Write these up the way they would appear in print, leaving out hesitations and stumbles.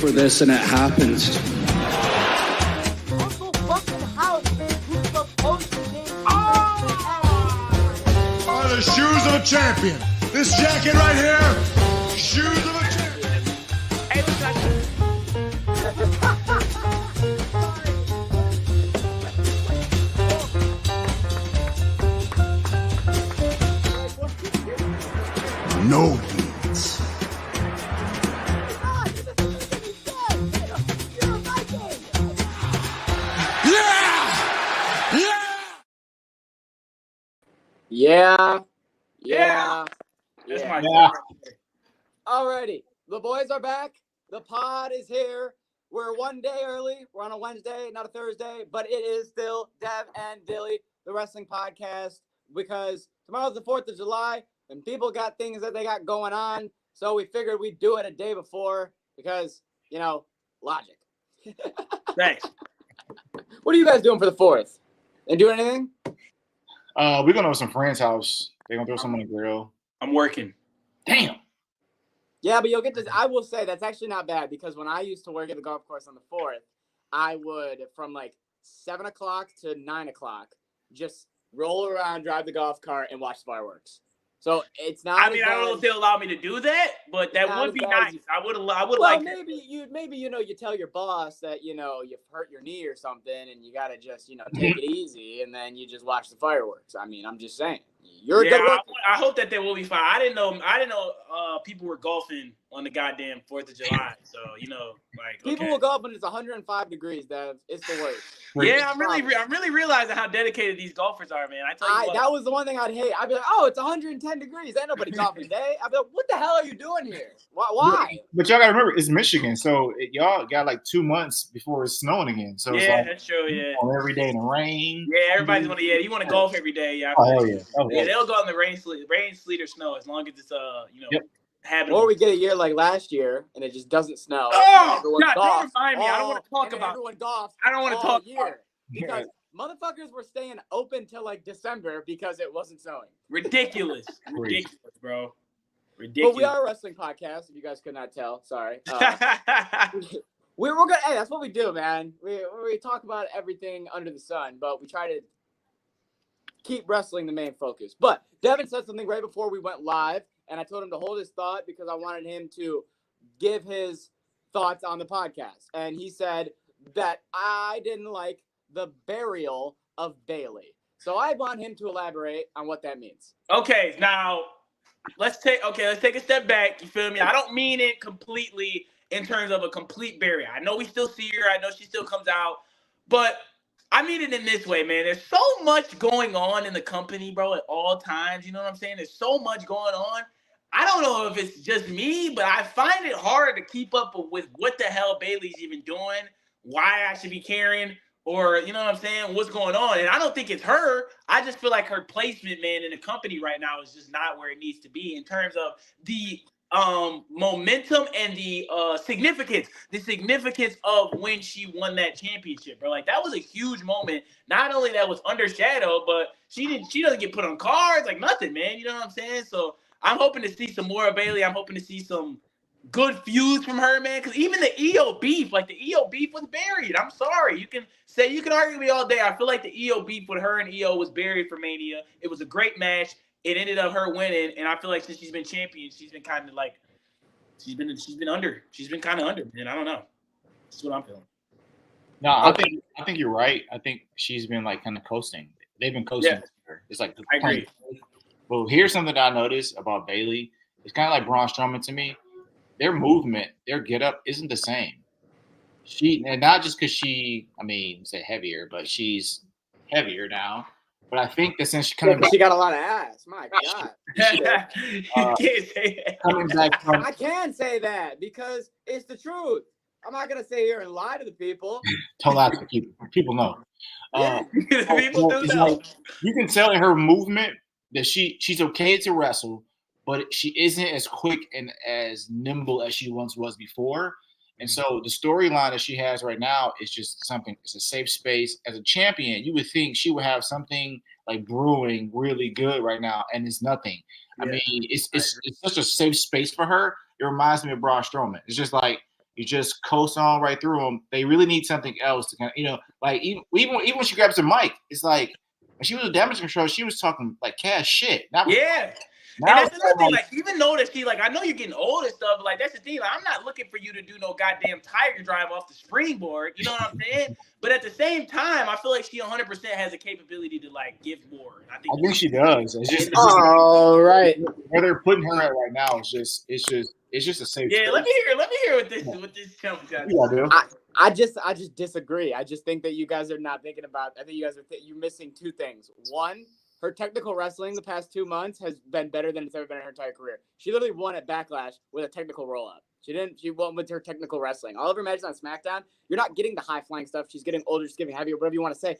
for this, and it happened. Uncle fucking House, who's supposed to be Are the shoes of a champion. This jacket right here, shoes of a champion. Hey, No heat. Yeah. That's my Yeah. Alrighty, the boys are back. The pod is here. We're one day early. We're on a Wednesday, not a Thursday, but it is still Dev and Dilly, the wrestling podcast, because tomorrow's the 4th of July and people got things that they got going on. So we figured we'd do it a day before because, logic. Thanks. What are you guys doing for the 4th? And doing anything? We're going to some friend's house. They're going to throw some on the grill. I'm working. Damn. Yeah, but you'll get to. I will say that's actually not bad because when I used to work at the golf course on the 4th, I would from like 7 o'clock to 9 o'clock just roll around, drive the golf cart, and watch fireworks. So it's not. I don't know if they'll allow me to do that, but that would be nice. I would like. Maybe you tell your boss that you've hurt your knee or something, and you gotta just take it easy, and then you just watch the fireworks. I mean, I'm just saying. You're a good worker. I hope that they will be fine. I didn't know people were golfing on the goddamn 4th of July. So people will golf when it's 105 degrees. It's the worst. Yeah, I'm really realizing how dedicated these golfers are, man. I tell you what. That was the one thing I'd hate. I'd be like, oh, it's 110 degrees. Ain't nobody golfing today. I'd be like, what the hell are you doing here? Why? But y'all got to remember, it's Michigan. So y'all got like 2 months before it's snowing again. So yeah, that's true. Yeah. Every day in the rain. Yeah, everybody's want to. Yeah, you want to golf every day. Yeah. Oh, yeah. Yeah, they'll go in the rain, sleet, or snow as long as it's habitable. Or we get a year like last year and it just doesn't snow. Oh, God, don't remind me. I don't want to talk about. Everyone golfs. I don't want to talk year because motherfuckers were staying open till like December because it wasn't snowing. Ridiculous, bro. Ridiculous. But we are a wrestling podcast. If you guys could not tell, sorry. We're good. Hey, that's what we do, man. We talk about everything under the sun, but we try to keep wrestling the main focus. But Devin said something right before we went live, and I told him to hold his thought because I wanted him to give his thoughts on the podcast. And he said that I didn't like the burial of Bailey. So I want him to elaborate on what that means. Okay, now let's take a step back. You feel me? I don't mean it completely in terms of a complete burial. I know we still see her. I know she still comes out, but I mean it in this way, man. There's so much going on in the company, bro, at all times. You know what I'm saying? There's so much going on. I don't know if it's just me, but I find it hard to keep up with what the hell Bailey's even doing, why I should be caring, or, you know what I'm saying, what's going on. And I don't think it's her. I just feel like her placement, man, in the company right now is just not where it needs to be in terms of the momentum and the significance of when she won that championship, bro. Like, that was a huge moment. Not only that was undershadowed, but she doesn't get put on cards, like nothing, man. You know what I'm saying? So I'm hoping to see some more of Bailey. I'm hoping to see some good feuds from her, man. Because even the EO beef was buried. I'm sorry. You can argue with me all day. I feel like the EO beef with her and EO was buried for Mania. It was a great match. It ended up her winning, and I feel like since she's been champion, she's been kind of like she's been under. She's been kind of under, man. I don't know. That's what I'm feeling. No, I think you're right. I think she's been like kind of coasting. They've been coasting with her. It's like I agree. Well, here's something that I noticed about Bailey. It's kind of like Braun Strowman to me. Their movement, their get up isn't the same. And not just because she heavier, but she's heavier now. But I think that since she's coming back, she got a lot of ass. My God. You can't say that. Coming back from, I can say that because it's the truth. I'm not gonna sit here and lie to the people. Don't lie to the people. People know. People do know. Like, you can tell in her movement that she's okay to wrestle, but she isn't as quick and as nimble as she once was before. And so the storyline that she has right now is just something. It's a safe space. As a champion, you would think she would have something like brewing really good right now, and it's nothing. Yeah. I mean, it's such a safe space for her. It reminds me of Braun Strowman. It's just like You just coast on right through them. They really need something else to kind of, like even when she grabs the mic, it's like when she was with damage control, she was talking like cash shit. Yeah. And that's another thing. Like, even though that she, like, I know you're getting old and stuff, but like, that's the thing. Like, I'm not looking for you to do no goddamn tiger drive off the springboard. You know what I'm saying? But at the same time, I feel like she 100% has a capability to like give more. I think she does. It's just right. where they're putting her at right now. It's just a safe. Yeah, let me hear what this chump got. I just disagree. I just think that you guys are not thinking about. I think you guys are you're missing two things. One, her technical wrestling the past 2 months has been better than it's ever been in her entire career. She literally won at Backlash with a technical roll-up. She won with her technical wrestling. All of her matches on SmackDown, you're not getting the high-flying stuff. She's getting older, she's getting heavier, whatever you want to say.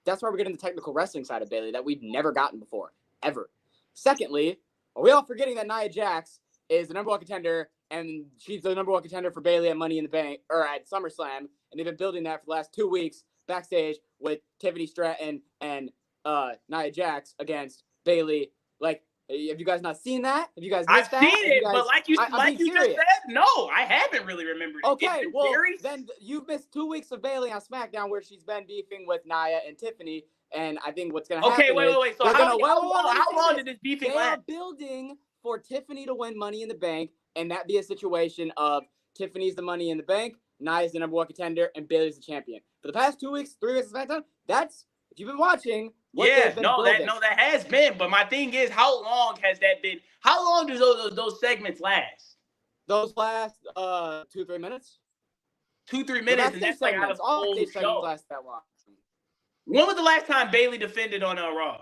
That's why we're getting the technical wrestling side of Bayley that we've never gotten before, ever. Secondly, are we all forgetting that Nia Jax is the number one contender, and she's the number one contender for Bayley at Money in the Bank, or at SummerSlam, and they've been building that for the last 2 weeks backstage with Tiffany Stratton and Nia Jax against Bayley. Like, have you guys not seen that? Have you guys missed that? I've seen it, guys, but like you just said, no, I haven't really remembered it. Okay, well, then you've missed 2 weeks of Bayley on SmackDown where she's been beefing with Nia and Tiffany, and I think what's going to happen wait. So how long did this beefing last? They are building for Tiffany to win Money in the Bank, and that be a situation of Tiffany's the Money in the Bank, Nia's the number one contender, and Bayley's the champion. For the past 2 weeks, 3 weeks of SmackDown, that's, if you've been watching, that has been. But my thing is, how long has that been? How long do those segments last? Those last 2-3 minutes. 2-3 minutes, and that's like out of the whole show. Last that long. When was the last time Bayley defended on Raw?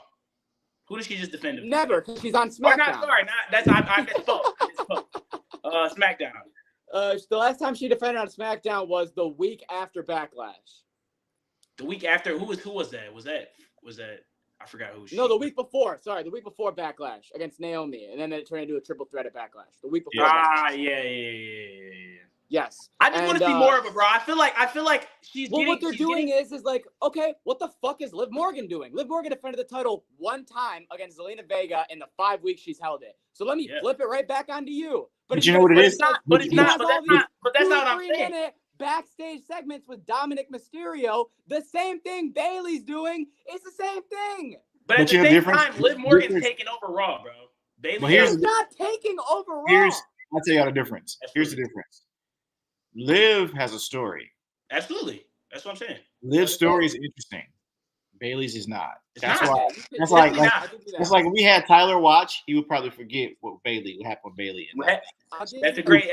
Who did she just defend? Never, because she's on SmackDown. I misspoke. SmackDown. The last time she defended on SmackDown was the week after Backlash. The week after, who was that? Was that I forgot who she. No, the week before. Sorry, the week before Backlash against Naomi, and then it turned into a triple threat at Backlash. The week before. Yeah. Yes. I just want to see more of her, bro. I feel like she's. Well, what they're doing is like, okay, what the fuck is Liv Morgan doing? Liv Morgan defended the title one time against Zelina Vega in the 5 weeks she's held it. So let me flip it right back onto you. But you know what it is? But that's not what I'm saying. 3-minute backstage segments with Dominic Mysterio. The same thing Bayley's doing. It's the same thing. But at the same time, Liv Morgan's taking over Raw, bro. Bayley's not taking over Raw. I'll tell you the difference. Here's the difference. Liv has a story. Absolutely. That's what I'm saying. Liv's story is interesting. Bayley's is not. That's like if we had Tyler watch, he would probably forget what happened with Bayley. That's a great.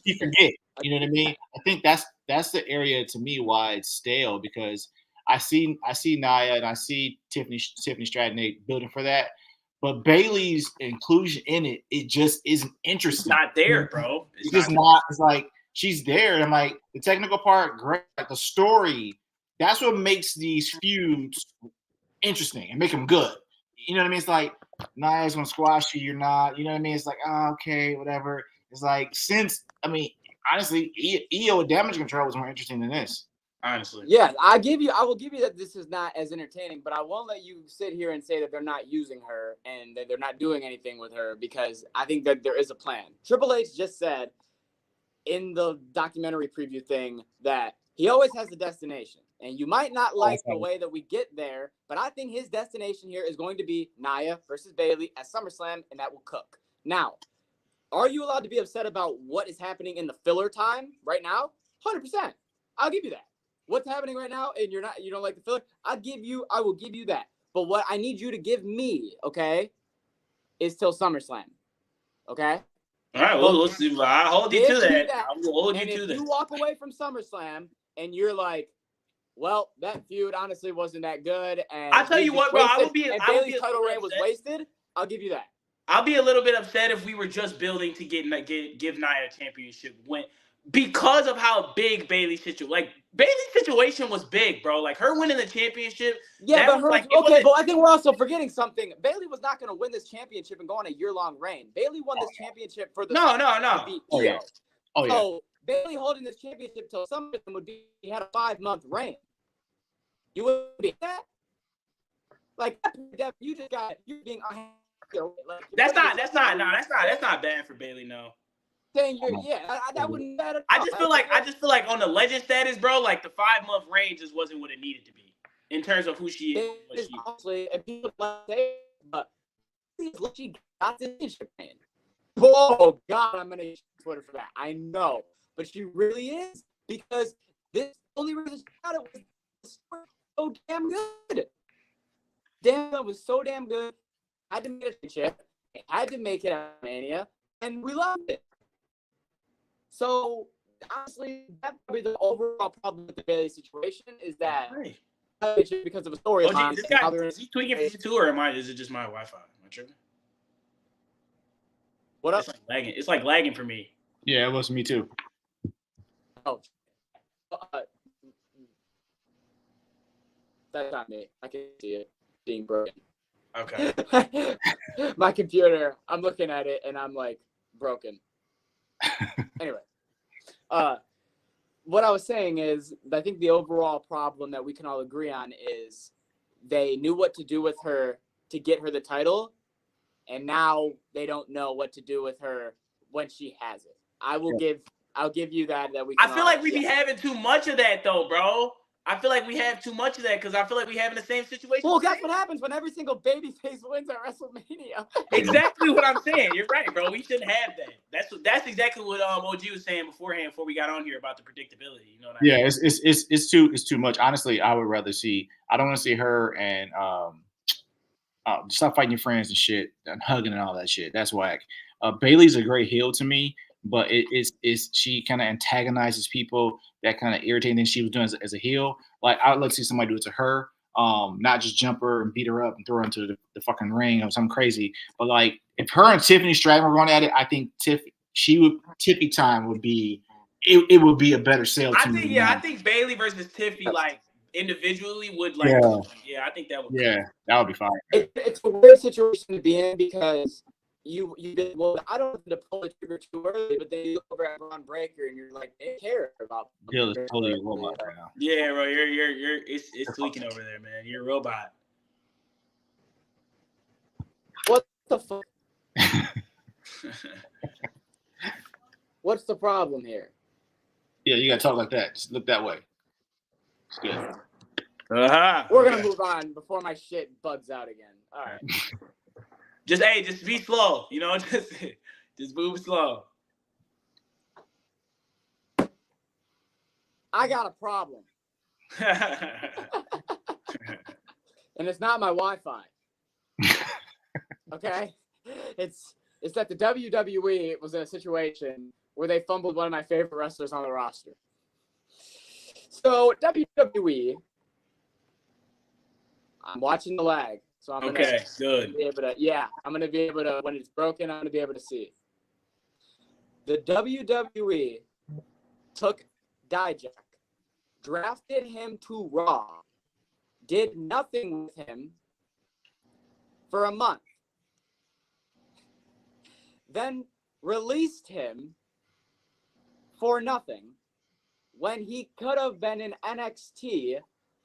He forget. You know what I mean? I think that's the area to me why it's stale, because I see Nia and I see Tiffany Stratton building for that, but Bayley's inclusion in it just isn't interesting. It's not there, bro. It's just not. It's like she's there. And I'm like, the technical part, great. Like the story, that's what makes these feuds interesting and make them good. You know what I mean? It's like, Nia's gonna squash you, you're not. You know what I mean? It's like, oh, okay, whatever. It's like, honestly, EO with damage control was more interesting than this. Honestly. Yeah, I will give you that this is not as entertaining, but I won't let you sit here and say that they're not using her and that they're not doing anything with her, because I think that there is a plan. Triple H just said in the documentary preview thing that he always has a destination, and you might not like the way that we get there, but I think his destination here is going to be Nia versus Bayley at SummerSlam, and that will cook. Now, are you allowed to be upset about what is happening in the filler time right now? 100%. I'll give you that. What's happening right now, and you don't like the filler? I will give you that. But what I need you to give me, okay, is till SummerSlam. Okay? All right, well, let's see. I'll hold you to that. I will hold you to that. If you walk away from SummerSlam and you're like, well, that feud honestly wasn't that good, and I'll tell you what, bro, Bayley's title reign was wasted, I'll give you that. I'll be a little bit upset if we were just building to give Nia a championship win, because of how big Bayley's situation was big, bro. Like, her winning the championship. Yeah, but but I think we're also forgetting something. Bayley was not going to win this championship and go on a year-long reign. Bayley won this championship for the no. So Bayley holding this championship till SummerSlam would be he had a 5-month reign. You would be that? Like, you just you're being. That's not bad for Bayley, no. saying that wouldn't matter. I just feel like on the legend status, bro, like the 5-month range just wasn't what it needed to be in terms of who she is. What she is. Honestly, if people say, but she got this championship reign. Oh God, I'm gonna use Twitter for that. I know, but she really is because this only reason she got it was so damn good. Damn, it was so damn good. Had to make it a chip. Had to make it a Mania, and we loved it. So honestly, that's probably the overall problem with the Bailey situation is that because of a storyline. Is he tweaking for you too, or is it just my Wi-Fi? Am I tripping? What up? It's like lagging for me. Yeah, it was me too. Oh, that's not me. I can see it being broken. Okay. My computer, I'm looking at it and I'm like broken. Anyway, what I was saying is I think the overall problem that we can all agree on is they knew what to do with her to get her the title, and now they don't know what to do with her when she has it. I'll give you that we. I feel like we be having too much of that though, bro. I feel like we have too much of that because I feel like we having the same situation. Well, that's what happens when every single babyface wins at WrestleMania. Exactly what I'm saying. You're right, bro. We shouldn't have that. That's exactly what OG was saying beforehand before we got on here about the predictability. You know what I mean? Yeah, it's too much. Honestly, I would rather see. I don't want to see her and stop fighting your friends and shit and hugging and all that shit. That's whack. Bailey's a great heel to me, but she kind of antagonizes people that kind of irritating things she was doing as a heel. Like I would like to see somebody do it to her, not just jump her and beat her up and throw her into the fucking ring or something crazy. But like if her and Tiffany Stratton were going at it, I think Tiffy time would be it would be a better sale. I think Bailey versus Tiffy like individually would like I think that would that would be fine. It's a weird situation to be in because you did well. I don't want to pull the trigger too early, but then you look over at Ron Breaker and you're like, they care about. Bill is totally a robot right now. Yeah, bro, it's tweaking over there, man. You're a robot. What the fuck? What's the problem here? Yeah, you gotta talk like that. Just look that way. It's good. We're gonna move on before my shit bugs out again. All right. Just be slow. You know, just move slow. I got a problem. And it's not my Wi-Fi. Okay? It's that the WWE was in a situation where they fumbled one of my favorite wrestlers on the roster. So WWE, I'm watching the lag. So I'm gonna good. Be able to, I'm gonna be able to when it's broken, I'm gonna be able to see. The WWE took Dijak, drafted him to Raw, did nothing with him for a month, then released him for nothing when he could have been in NXT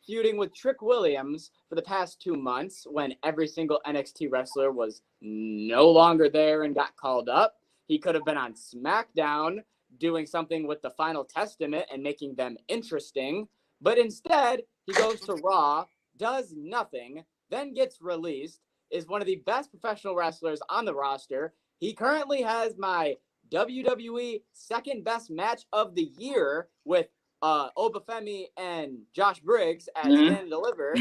feuding with Trick Williams for the past 2 months when every single NXT wrestler was no longer there and got called up. He could have been on SmackDown doing something with the Final Testament and making them interesting. But instead, he goes to Raw, does nothing, then gets released, is one of the best professional wrestlers on the roster. He currently has my WWE second best match of the year with Obafemi and Josh Briggs at Stand and Deliver.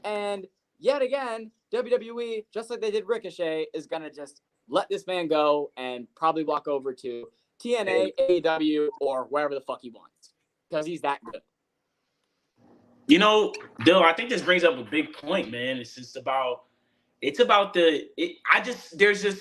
And yet again, WWE, just like they did Ricochet, is going to just let this man go and probably walk over to TNA, AEW, or wherever the fuck he wants because he's that good. You know, Dill, I think this brings up a big point, man. There's just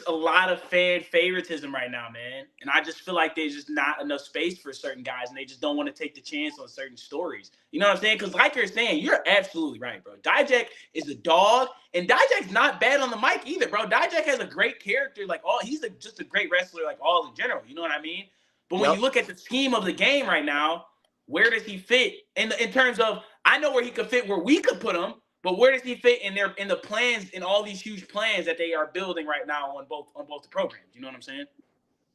a lot of fan favoritism right now, man. And I just feel like there's just not enough space for certain guys and they just don't want to take the chance on certain stories. You know what I'm saying? Because like you're saying, you're absolutely right, bro. Dijak is a dog and Dijak's not bad on the mic either, bro. Dijak has a great character. He's just a great wrestler, like all in general. You know what I mean? But when you look at the scheme of the game right now, where does he fit in terms of, I know where he could fit where we could put him, but where does he fit in the plans, in all these huge plans that they are building right now on both the programs? You know what I'm saying?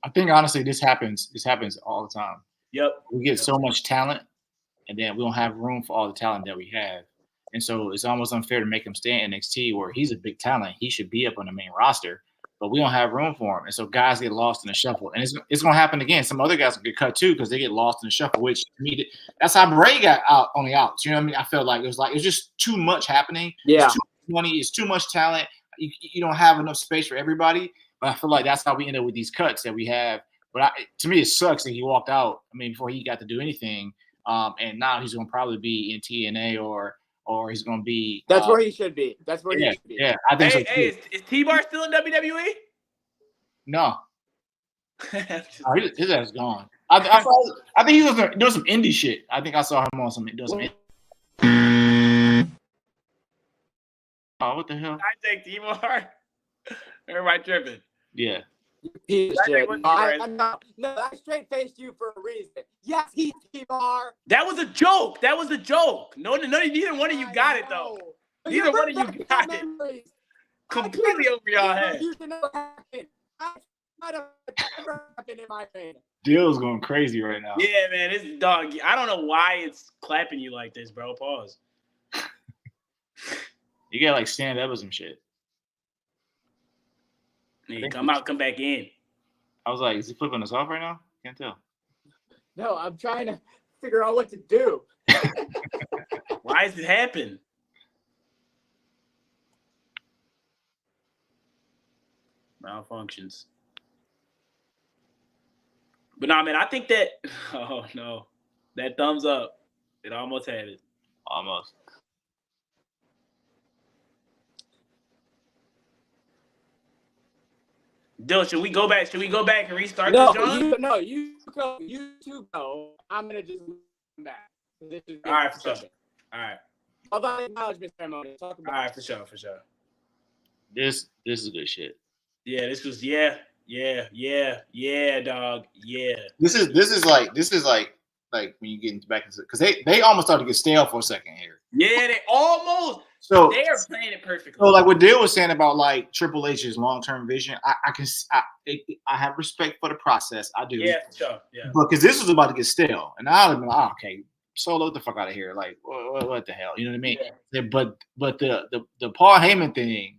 I think honestly, this happens. This happens all the time. Yep. We get so much talent, and then we don't have room for all the talent that we have. And so it's almost unfair to make him stay in NXT where he's a big talent. He should be up on the main roster, but we don't have room for him. And so guys get lost in the shuffle. And it's going to happen again. Some other guys will get cut too because they get lost in the shuffle, which to me, that's how Bray got out on the outs. You know what I mean? I felt like it was just too much happening. Yeah. It's too much money. It's too much talent. You don't have enough space for everybody. But I feel like that's how we end up with these cuts that we have. But to me, it sucks that he walked out, before he got to do anything. And now he's going to probably be in TNA or he's going to be. That's where he should be. That's where he should be. Yeah, I think so. Hey, is T-Bar still in WWE? No. His ass is gone. I think he was doing some indie shit. I think I saw him on some indie. Oh, what the hell? I take T-Bar. Everybody tripping. Yeah. Piece of I shit. think what's No, I straight faced you for a reason. Yes, he's T-Bar. That was a joke. That was a joke. Neither one of you got it though. Neither one of you got it. Completely over y'all head. I might have never happened in my brain. Dill's going crazy right now. Yeah, man, this dog. I don't know why it's clapping you like this, bro. Pause. You got like stand up or some shit. Yeah, come out, come back in. I was like, is he flipping us off right now? Can't tell. No, I'm trying to figure out what to do. Why does it happen? Malfunctions. But no, man, I think that. Oh no, that thumbs up. It almost had it. Almost. Dill, should we go back? Should we go back and restart No, this, John? you go. You two go. I'm gonna just come back. This is All right, for sure. All right. Although acknowledgement ceremony. Talk about. All right, for sure. This is good shit. Yeah, this was dog. Yeah. This is like when you get into back into because they almost started to get stale for a second here. Yeah, they almost. So they are playing it perfectly. So like what Dill was saying about like Triple H's long-term vision, I have respect for the process. I do. Yeah, for sure. Yeah. But because this was about to get stale, and I'd have been like, okay, Solo, get the fuck out of here. Like, what the hell? You know what I mean? Yeah. But the Paul Heyman thing,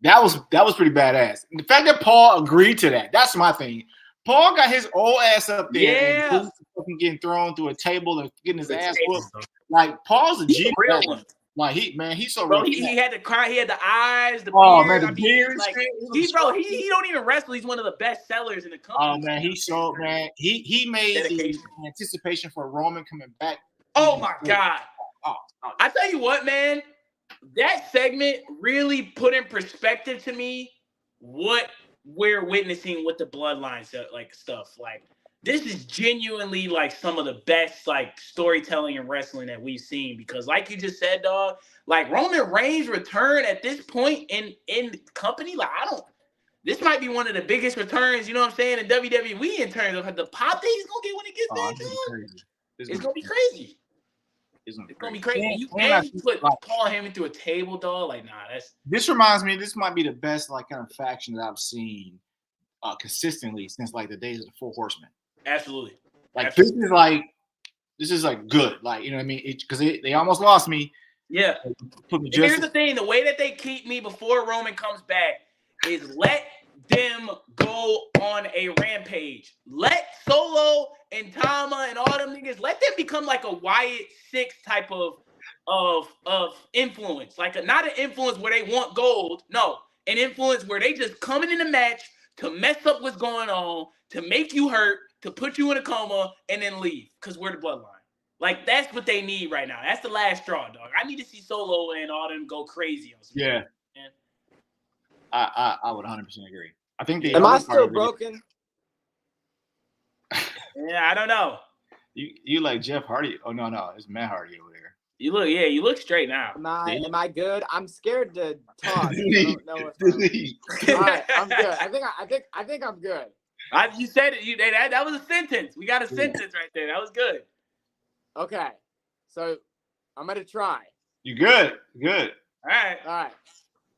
that was pretty badass. And the fact that Paul agreed to that's my thing. Paul got his old ass up there. Yeah. And fucking getting thrown through a table and getting his ass whooped. Like Paul's a G. Real one. Like he's so. Bro, he had the cry. He had the eyes. The beard. Man, the beard. Like, he don't even wrestle. He's one of the best sellers in the company. Oh man, he made the anticipation for Roman coming back. Oh my god! I tell you what, man, that segment really put in perspective to me what we're witnessing with the bloodline stuff. Like this is genuinely like some of the best like storytelling and wrestling that we've seen because, like you just said, dog, like Roman Reigns' return at this point in the company, like this might be one of the biggest returns, you know what I'm saying, in WWE in terms of the pop that he's gonna get when he gets back, dog. It's gonna be crazy. It's gonna be crazy. You put Paul Heyman through a table, dog. Like, nah, This reminds me. This might be the best like kind of faction that I've seen consistently since like the days of the Four Horsemen. Absolutely. Like this is like good. Like you know what I mean? Because they almost lost me. Yeah. Here's the thing: the way that they keep me before Roman comes back is let them go on a rampage. Let Solo and Tama and all them niggas, let them become like a Wyatt 6 type of influence. Like not an influence where they want gold. No, an influence where they just coming in the match to mess up what's going on, to make you hurt, to put you in a coma, and then leave. Because we're the bloodline. Like that's what they need right now. That's the last straw, dog. I need to see Solo and all them go crazy on some. Yeah. Man. I would 100% agree. I think Am I still broken? Yeah, I don't know. You like Jeff Hardy? Oh no, it's Matt Hardy over there. You look straight now. Am I good? I'm scared to talk. I don't know if all right, I'm good. I think I'm good. You said it. That was a sentence. We got a sentence right there. That was good. Okay, so I'm gonna try. You good? Good. All right. All right.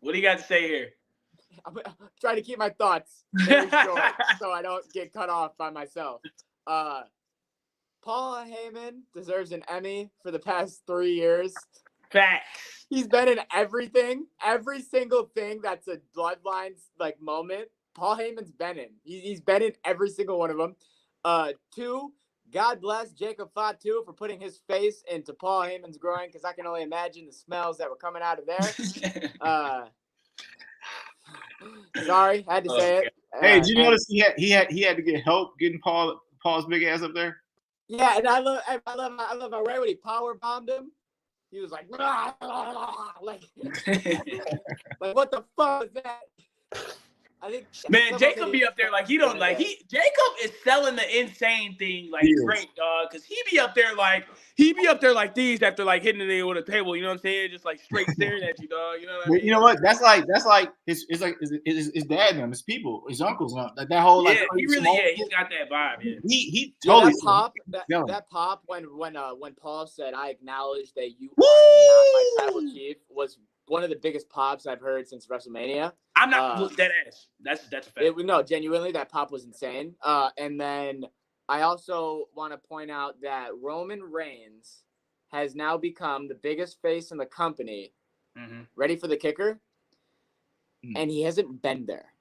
What do you got to say here? trying to keep my thoughts very short so I don't get cut off by myself. Paul Heyman deserves an Emmy for the past 3 years. Facts. He's been in everything, every single thing that's a Bloodlines like moment. Paul Heyman's been in. He's been in every single one of them. 2, God bless Jacob Fatu for putting his face into Paul Heyman's groin, because I can only imagine the smells that were coming out of there. Sorry, had to say it. Hey, did you notice he had to get help getting Paul's big ass up there? Yeah, and I love how right when he power bombed him, he was like, like what the fuck is that? I think Man, Jacob be up there like he don't like Jacob is selling the insane thing like great, dog. Cause he be up there like these after like hitting the nigga with a table, you know what I'm saying? Just like straight staring at you, dog. You know what I mean? You know what? That's like his dad and them, his people, his uncles, and like that whole like he really he's got that vibe. Yeah. He totally that pop when Paul said, "I acknowledge that you are not my tribal chief," was one of the biggest pops I've heard since WrestleMania. I'm not dead ass. That's a fact. No, genuinely, that pop was insane. And then I also want to point out that Roman Reigns has now become the biggest face in the company. Mm-hmm. Ready for the kicker? Mm-hmm. And he hasn't been there.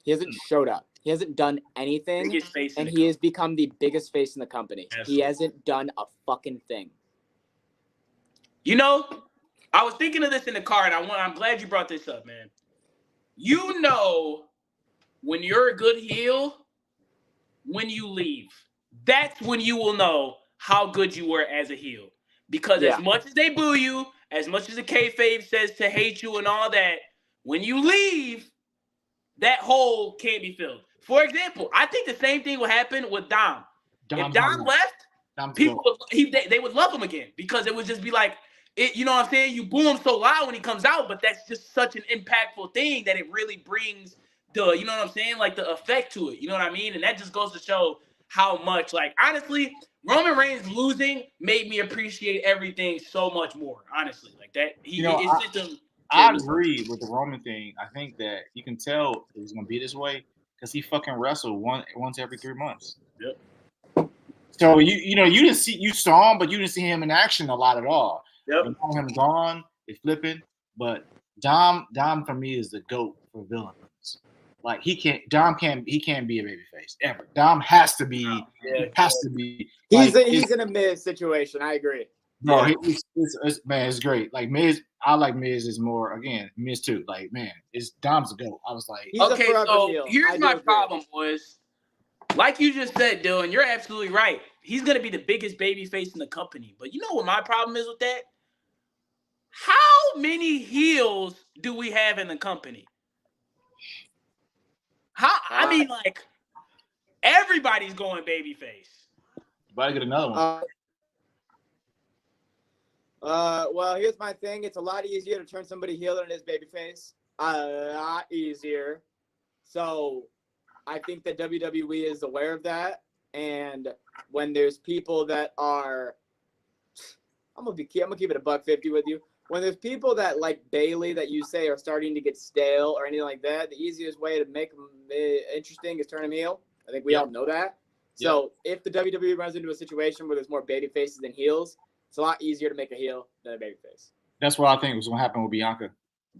He hasn't showed up. He hasn't done anything. And he has become the biggest face in the company. Absolutely. He hasn't done a fucking thing. You know, I was thinking of this in the car, and I'm glad you brought this up, man. You know, when you're a good heel, when you leave, that's when you will know how good you were as a heel. Because as much as they boo you, as much as the kayfabe says to hate you and all that, when you leave, that hole can't be filled. For example, I think the same thing will happen with Dom. If Dom left, they would love him again, because it would just be like, you know what I'm saying? You boo him so loud when he comes out, but that's just such an impactful thing that it really brings you know what I'm saying? Like the effect to it. You know what I mean? And that just goes to show how much, like, honestly, Roman Reigns losing made me appreciate everything so much more. Honestly, like that. I agree with the Roman thing. I think that you can tell it was gonna be this way because he fucking wrestled once every 3 months. Yep. So you saw him, but you didn't see him in action a lot at all. Yep. You saw him gone, it's flipping. But Dom for me is the GOAT for villains. Like he can't be a babyface ever. Dom has to be. He's in a Miz situation. I agree. Bro, it's great. Like Miz, I like Miz is more, again, Miz too. Like, man, it's Dom's a GOAT. I was like, okay, so here's my problem, boys. Like you just said, Dylan, you're absolutely right. He's gonna be the biggest babyface in the company. But you know what my problem is with that? How many heels do we have in the company? I mean, like, everybody's going babyface. Better get another one. Well, here's my thing. It's a lot easier to turn somebody heel than it is babyface. A lot easier. So I think that WWE is aware of that. And when there's people that are, I'm gonna keep it a $150 with you. When there's people that like Bailey that you say are starting to get stale or anything like that, the easiest way to make them interesting is turn them heel. I think we all know that. So if the WWE runs into a situation where there's more baby faces than heels, it's a lot easier to make a heel than a baby face. That's what I think was going to happen with Bianca.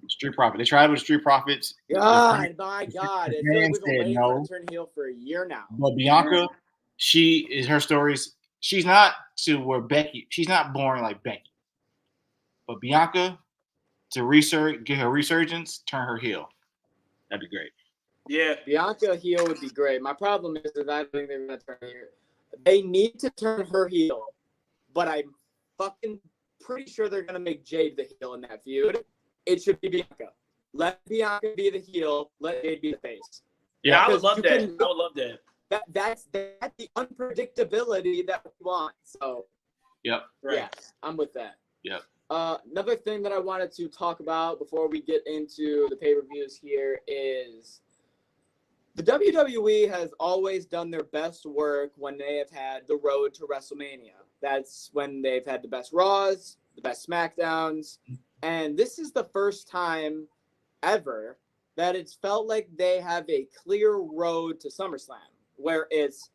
Street Profit. They tried with the Street Profits. God, my God. We've been waiting for her to turn heel for a year now. But Bianca, her stories, she's not to where Becky, she's not boring like Becky. But Bianca, to get her resurgence, turn her heel. That'd be great. Yeah. Bianca heel would be great. My problem is that I don't think they're going to turn her heel. They need to turn her heel. But I'm fucking pretty sure they're going to make Jade the heel in that feud. It should be Bianca. Let Bianca be the heel. Let Jade be the face. Yeah, I would love that. I would love that. That's the unpredictability that we want. So, yep. Right. Yeah, I'm with that. Yep. Another thing that I wanted to talk about before we get into the pay-per-views here is the WWE has always done their best work when they have had the road to WrestleMania. That's when they've had the best Raws, the best SmackDowns, and this is the first time ever that it's felt like they have a clear road to SummerSlam, where it's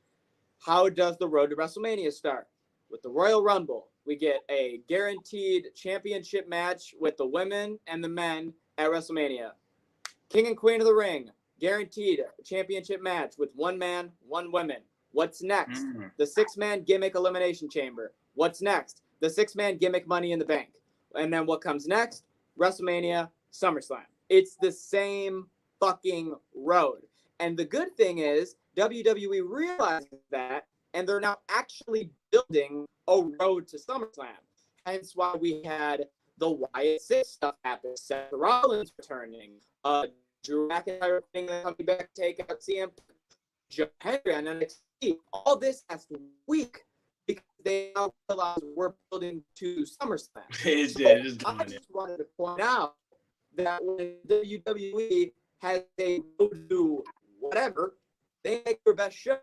how does the road to WrestleMania start? With the Royal Rumble, we get a guaranteed championship match with the women and the men at WrestleMania. King and Queen of the Ring, guaranteed championship match with one man, one woman. What's next? The 6-man gimmick elimination chamber. What's next? The 6-man gimmick Money in the Bank. And then what comes next? WrestleMania, SummerSlam. It's the same fucking road. And the good thing is WWE realizes that, and they're now actually building a road to SummerSlam. Hence why we had the Wyatt 6 stuff happen. Seth Rollins returning. Drew McIntyre coming back to take out CM Joe Henry on NXT. All this last week because they now realize we're building to SummerSlam. I just wanted to point out that when WWE has a road to whatever, they make their best show.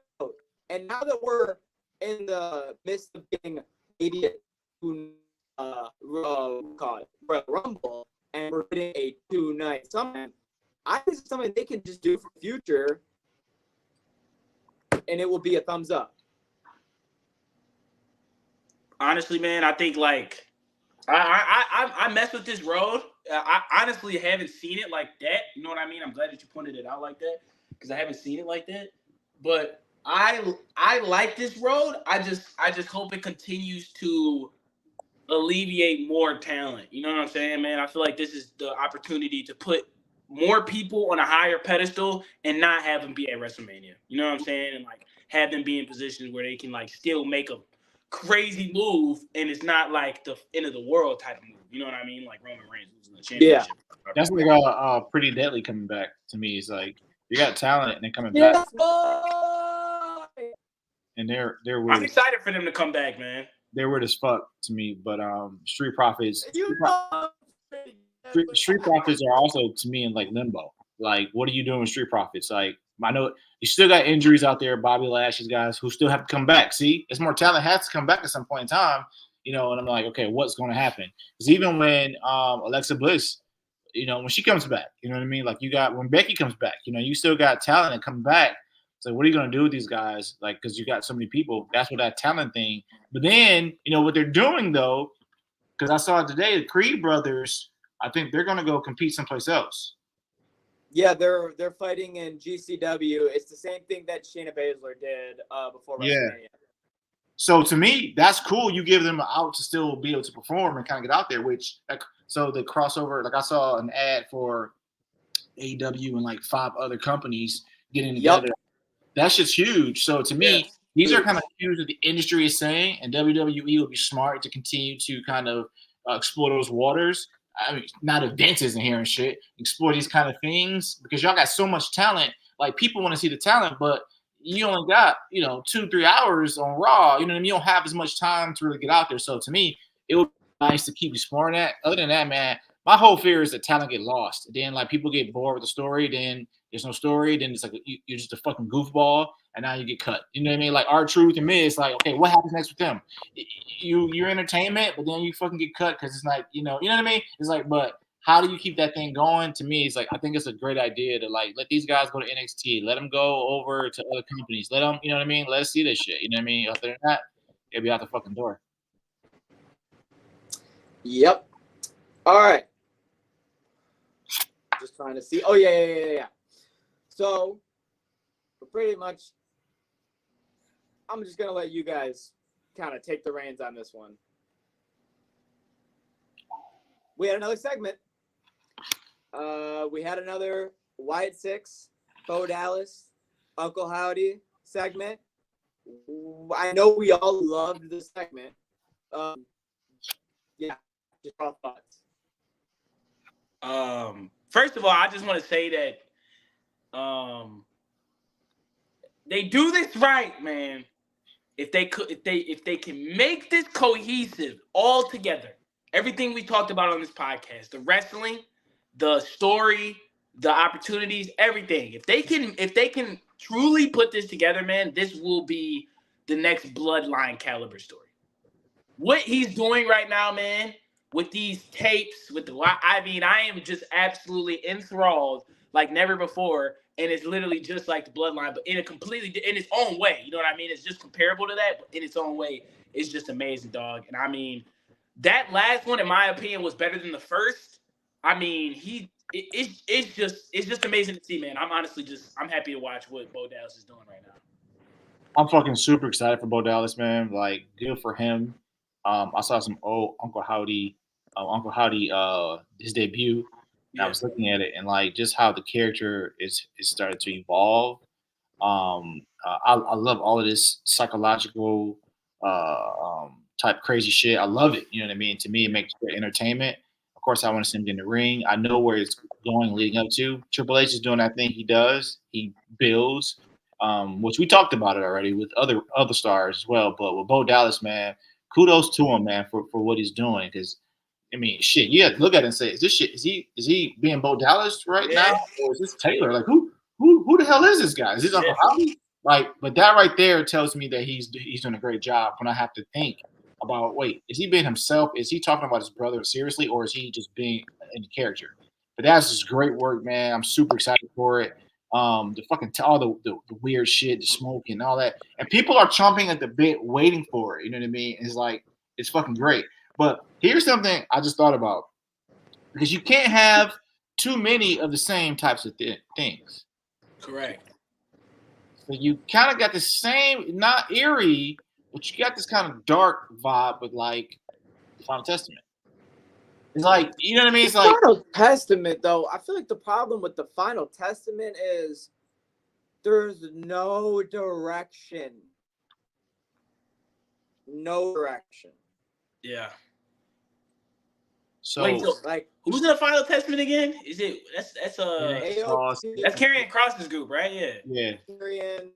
And now that we're in the midst of getting maybe Royal Rumble, and we're getting a 2-night summit, I think it's something they can just do for the future, and it will be a thumbs up. Honestly, man, I think like I mess with this road. I honestly haven't seen it like that. You know what I mean? I'm glad that you pointed it out like that because I haven't seen it like that. But I like this road. I just hope it continues to alleviate more talent. You know what I'm saying, man? I feel like this is the opportunity to put more people on a higher pedestal and not have them be at WrestleMania. You know what I'm saying? And like have them be in positions where they can like still make a crazy move and it's not like the end of the world type of move. You know what I mean? Like Roman Reigns losing the championship. Yeah. That's like Pretty Deadly coming back to me. It's like you got talent and they're coming back. And they're weird. I'm excited for them to come back, man. They're weird as fuck to me, but Street Profits Street Profits are also to me in like limbo. Like, what are you doing with Street Profits? Like, I know you still got injuries out there, Bobby Lashley's guys who still have to come back. See, it's more talent has to come back at some point in time, you know. And I'm like, okay, what's going to happen? Because even when Alexa Bliss, you know, when she comes back, you know what I mean? Like, you got when Becky comes back, you know, you still got talent and come back. So what are you going to do with these guys? Like, because you got so many people. That's what that talent thing. But then, you know, what they're doing though, because I saw it today, the Creed brothers, I think they're going to go compete someplace else. Yeah, they're fighting in GCW. It's the same thing that Shayna Baszler did before WrestleMania. So to me, that's cool. You give them an out to still be able to perform and kind of get out there. Which so the crossover, like I saw an ad for AEW and like 5 other companies getting together. Yep. That's just huge. So to me, these are kind of huge that the industry is saying, and WWE will be smart to continue to kind of explore those waters. I mean, not advances in here and shit. Explore these kind of things because y'all got so much talent. Like, people want to see the talent, but you only got, 2-3 hours on Raw. You know what I mean? You don't have as much time to really get out there. So to me, it would be nice to keep exploring that. Other than that, man, my whole fear is that talent get lost. Then like people get bored with the story. Then there's no story. Then it's like you're just a fucking goofball, and now you get cut. You know what I mean? Like R-Truth and Miz, like, okay, what happens next with them? You're entertainment, but then you fucking get cut because it's like, you know what I mean? It's like, but how do you keep that thing going? To me, it's like I think it's a great idea to like let these guys go to NXT, let them go over to other companies, let them, you know what I mean? Let us see this shit. You know what I mean? Other than that, it'll be out the fucking door. Yep. All right. Just trying to see. Oh yeah. So, pretty much, I'm just gonna let you guys kind of take the reins on this one. We had another segment. We had another Wyatt 6, Bo Dallas, Uncle Howdy segment. I know we all loved the segment. Yeah, just our thoughts. First of all, I just want to say that they do this right, man. If they can make this cohesive all together, everything we talked about on this podcast, the wrestling, the story, the opportunities, everything. If they can truly put this together, man, this will be the next Bloodline caliber story. What he's doing right now, man, with these tapes, I am just absolutely enthralled like never before, and it's literally just like the bloodline, but in a completely in its own way. You know what I mean? It's just comparable to that, but in its own way, it's just amazing, dog. And I mean, that last one, in my opinion, was better than the first. I mean, it's just amazing to see, man. I'm happy to watch what Bo Dallas is doing right now. I'm fucking super excited for Bo Dallas, man. Like, good for him. I saw some old Uncle Howdy, his debut. And I was looking at it and like just how the character is started to evolve. I love all of this psychological type crazy shit. I love it. You know what I mean? To me, it makes great entertainment. Of course, I want to see him get in the ring. I know where it's going leading up to. Triple H is doing that thing he does. He builds, which we talked about it already with other stars as well. But with Bo Dallas, man, kudos to him, man, for what he's doing. Because I mean, shit, you have to look at it and say, is he being Bo Dallas right now, or is this Taylor? Like, who the hell is this guy? Is this Uncle Howdy? Like, but that right there tells me that he's doing a great job. When I have to think about, wait, is he being himself? Is he talking about his brother seriously, or is he just being in character? But that's just great work, man. I'm super excited for it. The fucking all the weird shit, the smoking, and all that, and people are chomping at the bit, waiting for it. You know what I mean? It's like it's fucking great. But here's something I just thought about, because you can't have too many of the same types of things. Correct. So you kind of got the same, not eerie, but you got this kind of dark vibe with like the Final Testament. It's like, you know what I mean? It's like Final Testament, though. I feel like the problem with the Final Testament is there's no direction. No direction. Yeah. so. Wait, so Like, who's in the Final Testament again? Is it that's AOP, that's Karrion Kross's group, right? Yeah. Yeah. Tyrion,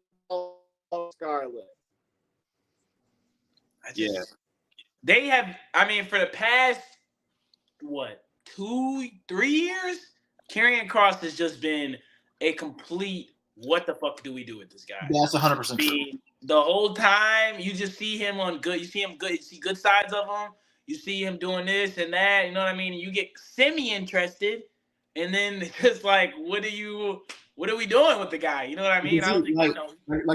Scarlet. They have. I mean, for the past 2-3 years, Karrion Kross has just been a complete. What the fuck do we do with this guy? That's 100% true. The whole time you just see him on good. You see him good. You see good sides of him. You see him doing this and that. You know what I mean? You get semi-interested, and then it's just like, what are we doing with the guy? You know what I mean? I don't think like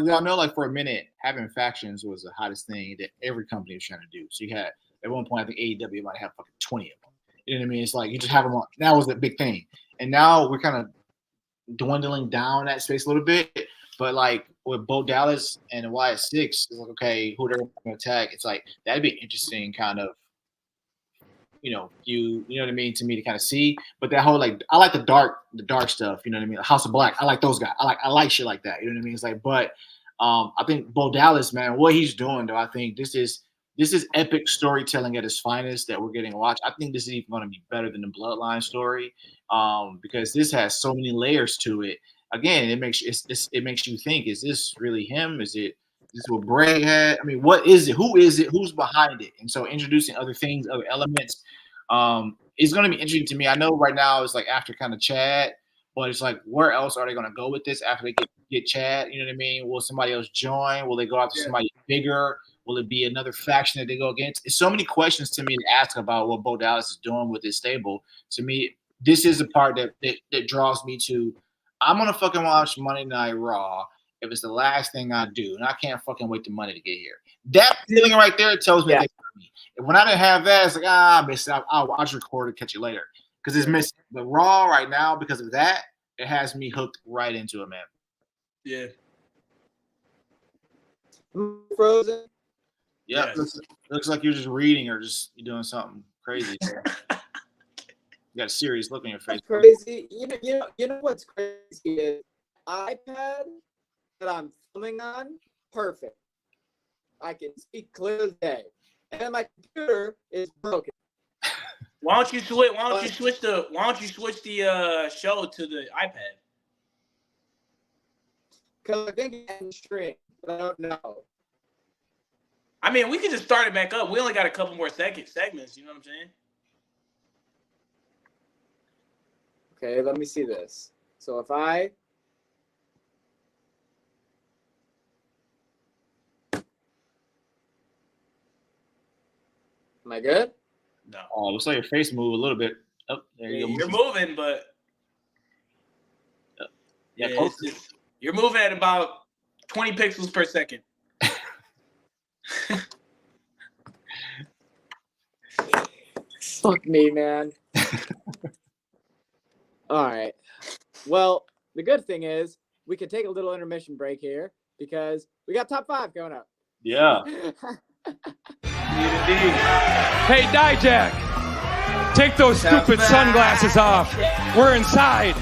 y'all know, like for a minute, having factions was the hottest thing that every company was trying to do. So you had at one point, I think AEW might have fucking 20 of them. You know what I mean? It's like you just have them on. That was the big thing, and now we're kind of dwindling down that space a little bit. But like with Bo Dallas and Wyatt Six, it's like, okay, who they're going to attack? It's like that'd be interesting, kind of. You know what I mean, to me to kind of see. But that whole like I like the dark stuff, you know what I mean? House of Black. I like those guys. I like shit like that. You know what I mean? It's like, but I think Bo Dallas, man, what he's doing though, I think this is epic storytelling at its finest that we're getting to watch. I think this is even going to be better than the Bloodline story, because this has so many layers to it. Again, it makes you think: is this really him? Is it? This is what Bray had. I mean, what is it? Who is it? Who's behind it? And so introducing other things, other elements, is going to be interesting to me. I know right now it's like after kind of Chad, but it's like where else are they going to go with this after they get Chad? You know what I mean? Will somebody else join? Will they go after somebody bigger? Will it be another faction that they go against? It's so many questions to me to ask about what Bo Dallas is doing with his stable. To me, this is the part that draws me to. I'm gonna fucking watch Monday Night Raw if it's the last thing I do, and I can't fucking wait the money to get here. That feeling right there tells me that they got me. And when I didn't have that, it's like, I missed it. I'll just record it, catch you later. Because it's missing. The Raw right now, because of that, it has me hooked right into it, man. Yeah. Frozen? Yeah, yes. Looks like you're just reading or just you're doing something crazy. You got a serious look on your face. That's crazy. You know what's crazy is iPad that I'm filming on, perfect. I can see clear as day. And my computer is broken. Why don't you switch the show to the iPad? Because I think it's in stream, but I don't know. I mean, we could just start it back up. We only got a couple more segments. You know what I'm saying? Okay, let me see this. So if I am I good? No. Oh, looks like your face move a little bit. Oh, there you go. You're moving, but Yeah, it's just, you're moving at about 20 pixels per second. Fuck me, man. All right. Well, the good thing is we can take a little intermission break here because we got top 5 going up. Yeah. Hey, Dijak, take those stupid sunglasses off. We're inside.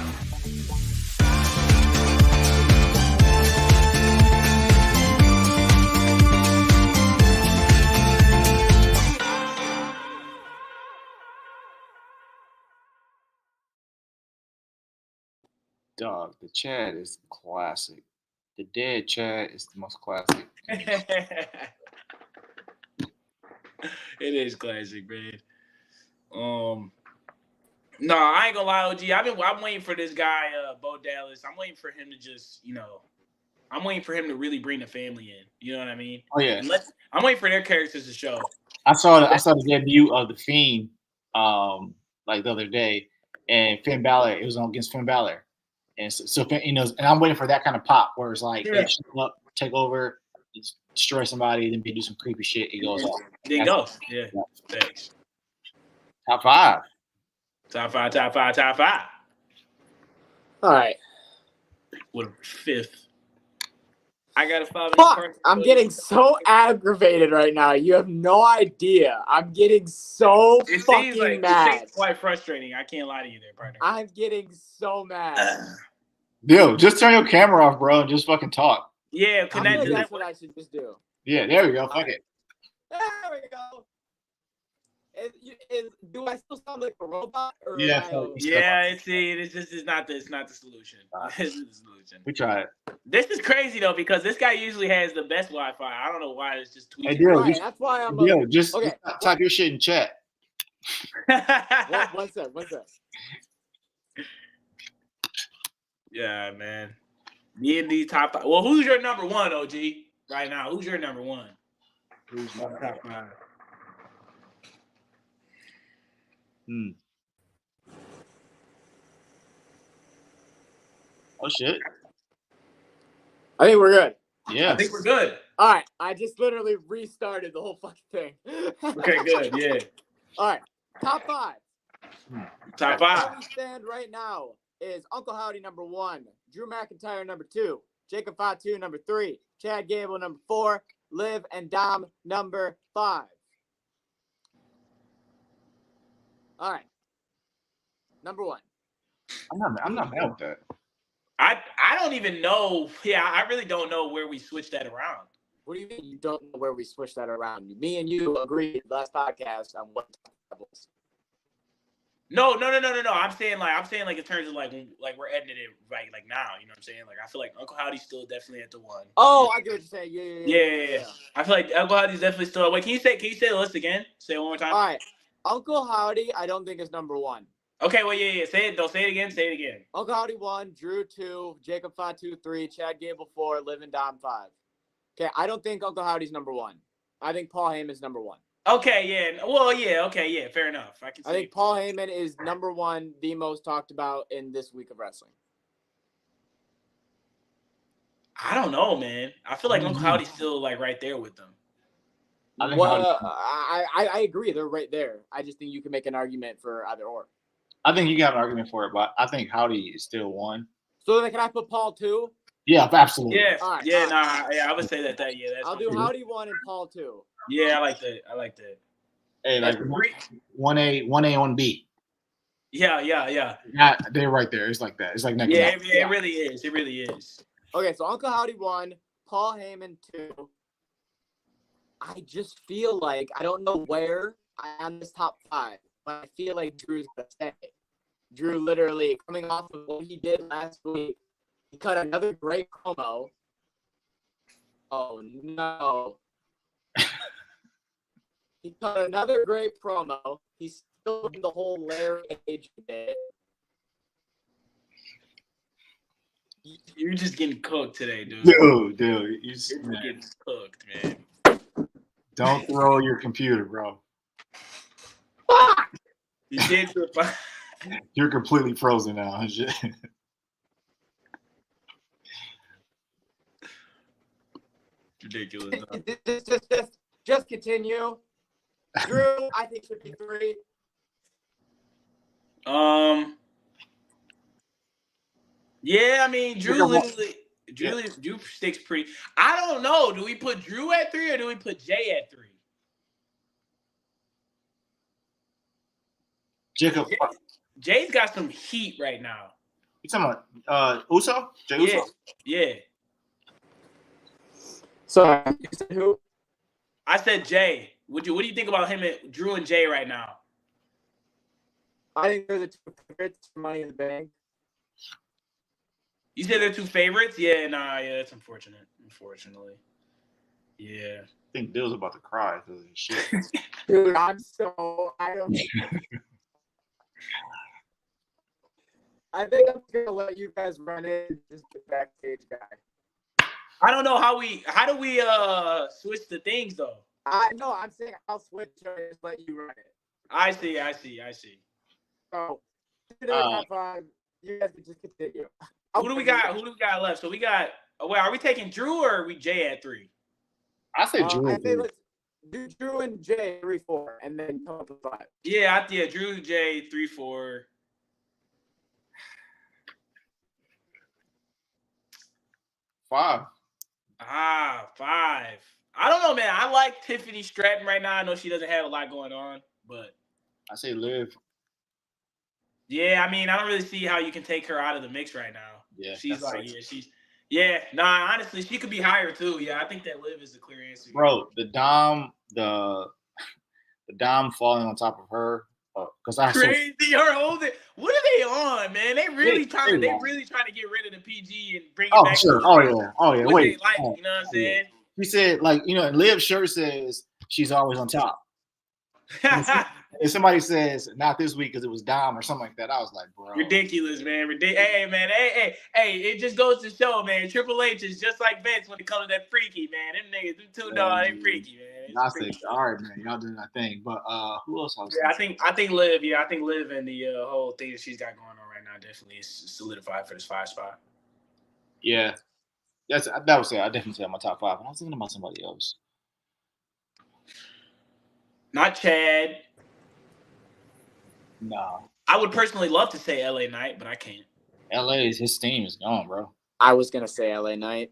Dog, the Chad is classic. The dead Chad is the most classic. It is classic, man. No, I ain't gonna lie, OG. I'm waiting for this guy, Bo Dallas. I'm waiting for him to just, I'm waiting for him to really bring the family in. You know what I mean? Oh yeah. I'm waiting for their characters to show. I saw the debut of the Fiend, like the other day, and Finn Balor. It was against Finn Balor, and so and I'm waiting for that kind of pop where it's like they show up, take over, destroy somebody, then they do some creepy shit. It goes off. There you go. Yeah. Thanks. Top 5. Top five. All right. With a 5th. I got a 5. Fuck! I'm getting so aggravated right now. You have no idea. I'm getting so fucking mad. It seems quite frustrating. I can't lie to you there, partner. I'm getting so mad. Dude, just turn your camera off, bro, and just fucking talk. Yeah, that's what I should just do. Yeah, there we go. Fuck it. There we go. Do I still sound like a robot? Or Yeah. It's not the solution. This is the solution. We try it. This is crazy though because this guy usually has the best Wi-Fi. I don't know why it's just tweaking. Hey, Dilly, right, that's why I'm. Just okay. type your shit in chat. What's that? Yeah, man. Me and these top 5. Well, who's your number 1, OG? Right now, who's your number 1? Who's my top 5? Oh shit. I think we're good. Yeah. I think we're good. All right. I just literally restarted the whole fucking thing. Okay, good. Yeah. All right. Top 5. Top 5. Where we stand right now is Uncle Howdy number 1, Drew McIntyre number 2, Jacob Fatu number 3, Chad Gable number 4, Liv and Dom number 5. All right. Number 1. I'm not mad with that. I don't even know. Yeah, I really don't know where we switched that around. What do you mean you don't know where we switched that around? Me and you agreed last podcast on what levels. No. I'm saying like in terms of like we're editing it like now. You know what I'm saying? Like I feel like Uncle Howdy's still definitely at the 1. Oh, I get what you're saying. Yeah. I feel like Uncle Howdy's definitely still. Wait, can you say the list again? Say it one more time. All right. Uncle Howdy, I don't think is number 1. Okay, well, yeah. Say it. Don't say it again. Say it again. Uncle Howdy 1, Drew 2, Jacob Fatu 3, Chad Gable 4, Liv and Dom 5. Okay, I don't think Uncle Howdy's number 1. I think Paul Heyman's number 1. Okay, yeah. Well, yeah. Okay, yeah. Fair enough. I think Paul Heyman is number 1, the most talked about in this week of wrestling. I don't know, man. I feel like Uncle Howdy's still like right there with them. I agree. They're right there. I just think you can make an argument for either or. I think you got an argument for it, but I think Howdy is still 1. So then can I put Paul 2? Yeah, absolutely. Yeah, I would say that. Yeah, that's. I'll do Howdy 1 and Paul 2. Yeah, I like that. Hey, like 1A, 1B. Yeah. They're right there. It's like that. It's like next. Yeah, it really is. It really is. Okay, so Uncle Howdy 1, Paul Heyman 2. I just feel like I don't know where I am this top 5, but I feel like Drew's gonna stay. Drew literally coming off of what he did last week. He cut another great promo. Oh no. He cut another great promo. He's still in the whole Larry Age bit. You're just getting cooked today, dude. Dude, You're just getting cooked, man. Don't throw your computer, bro. You did. You're completely frozen now. ridiculous. Just continue. Drew, I think should be 3. Yeah, I mean, Drew sticks pretty. I don't know. Do we put Drew at 3 or do we put Jay at 3? Jacob. Jay's got some heat right now. You talking about Uso? Jay Uso? Yeah. So you said who? I said Jay. What do you think about him and Drew and Jay right now? I think they're the 2 favorites for Money in the Bank. You said they're 2 favorites? Yeah, that's unfortunate. Unfortunately. Yeah. I think Bill's about to cry because of shit. Dude, I don't. I think I'm gonna let you guys run in just the backstage guy. I don't know how do we switch the things though? I'm saying I'll switch and just let you run it. I see. So top 5, you guys can just continue. Who do we got left? So we got wait, are we taking Drew or are we Jay at 3? I say Drew. I think let's do Drew and Jay 3, 4, and then come up with 5. Yeah, Drew, Jay, 3, 4. 5. 5. I don't know, man. I like Tiffany Stratton right now. I know she doesn't have a lot going on, but I say Liv. Yeah, I mean, I don't really see how you can take her out of the mix right now. Yeah, honestly, she could be higher too. Yeah, I think that Liv is the clear answer. Bro, the Dom falling on top of her, because I crazy. Her holding. What are they on, man? They really trying to get rid of the PG and bring it back. Sure. Oh yeah. Wait. You know what I'm saying? He said, and Liv's shirt says she's always on top. If somebody says not this week because it was Dom or something like that, I was like, bro, ridiculous, man. Hey, man. Hey. It just goes to show, man. Triple H is just like Vince when it comes to that freaky, man. Them niggas, them 2 dogs, they freaky, man. I said, all right, man, y'all doing that thing. But who else? I think Liv. Yeah, I think Liv and the whole thing that she's got going on right now definitely is solidified for this 5 spot. Yeah, that was it. I definitely say my top 5. I was thinking about somebody else. Not Chad. No. I would personally love to say LA Knight, but I can't. His team is gone, bro. I was gonna say LA Knight.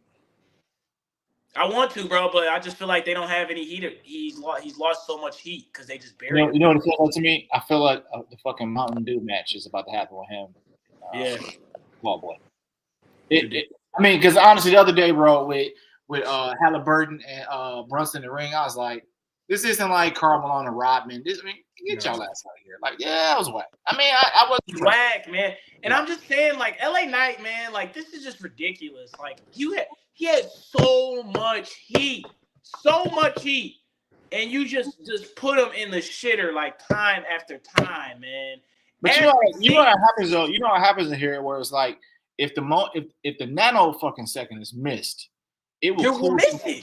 I want to, bro, but I just feel like they don't have any heat. He's lost so much heat because they just buried him. You know what it feels like to me? I feel like the fucking Mountain Dew match is about to happen with him. Yeah. Well, boy. I mean, because honestly, the other day, bro, with Halliburton and Brunson in the ring, I was like, this isn't like Karl Malone and Rodman. Get y'all ass out of here. Like, yeah, I was whack. I mean, I wasn't whack, man. And I'm just saying, like, LA Knight, man, like, this is just ridiculous. Like, he had so much heat, and you just put him in the shitter like time after time, man. But you know what happens though? You know what happens in here where it's like if the nanosecond second is missed, it will. You're missing.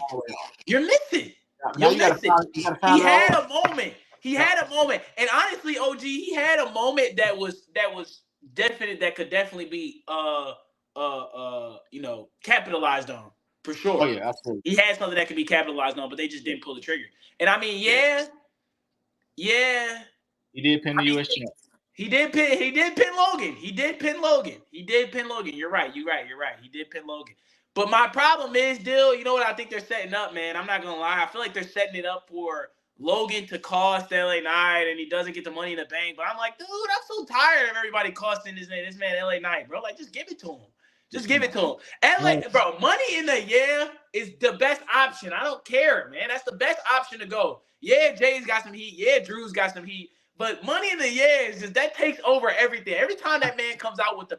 You're missing. He had a moment. He had a moment, and honestly, OG, he had a moment that was definite. That could definitely be capitalized on for sure. Oh yeah, absolutely. He had something that could be capitalized on, but they just didn't pull the trigger. And I mean, yeah. He did pin the US champ. He did pin Logan. He did pin Logan. You're right. He did pin Logan. But my problem is, Dill, you know what I think they're setting up, man? I'm not going to lie. I feel like they're setting it up for Logan to cost LA Knight and he doesn't get the Money in the Bank. But I'm like, dude, I'm so tired of everybody costing this man LA Knight, bro. Like, just give it to him. Just give it to him. LA, bro, Money in the Year is the best option. I don't care, man. That's the best option to go. Yeah, Jay's got some heat. Yeah, Drew's got some heat. But Money in the Year is just that takes over everything. Every time that man comes out with the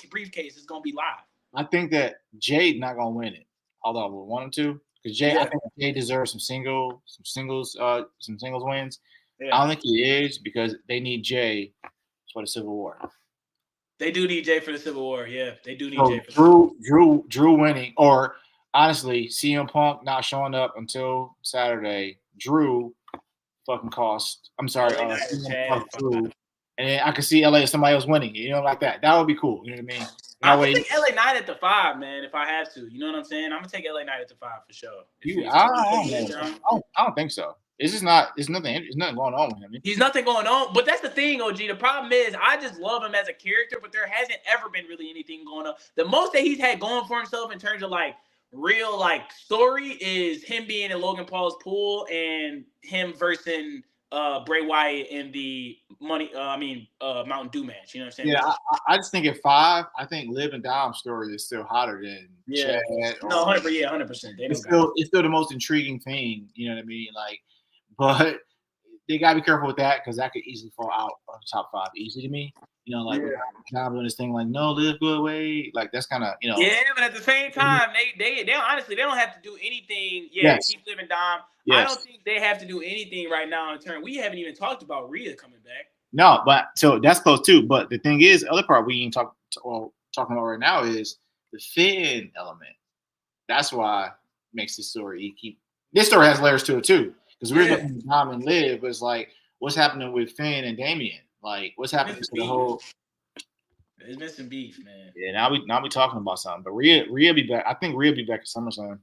briefcase, it's gonna be live. I think that Jay not gonna win it, although I would want him to, because I think Jay deserves some singles wins. Yeah. I don't think he is because they need Jay for the Civil War. They do need Jay for the Civil War. Yeah, they do need Jay. For Drew winning, or honestly, CM Punk not showing up until Saturday. Drew fucking cost. I'm sorry, Drew, and then I could see LA if somebody else winning. You know, like that. That would be cool. You know what I mean? I'm gonna take LA Knight at the 5, man. If I have to, you know what I'm saying. I'm gonna take LA Knight at the 5 for sure. I don't think so. It's just not. It's nothing. There's nothing going on with him. He's nothing going on. But that's the thing, OG. The problem is, I just love him as a character, but there hasn't ever been really anything going on. The most that he's had going for himself in terms of like real like story is him being in Logan Paul's pool and him versus Bray Wyatt in the Mountain Dew match. You know what I'm saying? Yeah, I just think at 5, I think Liv and Dom's story is still hotter than Chad. No, 100%. It's still the most intriguing thing. You know what I mean? Like, but they gotta be careful with that because that could easily fall out of top 5 easily to me. You know, like Dom doing this thing like, no, Liv, go away. Like that's kind of, you know. Yeah, but at the same time, they honestly they don't have to do anything. Yeah, keep living Dom. Yes. I don't think they have to do anything right now in turn. We haven't even talked about Rhea coming back. No, but so that's close too. But the thing is, the other part we ain't talking about right now is the Finn element. That's why it makes this story this story has layers to it too. Because we're looking at Dom and Liv, but it's like, what's happening with Finn and Damian? Like, what's happening to the whole? There's been some beef, man. Yeah, now we talking about something. But Rhea be back. I think Rhea be back at SummerSlam.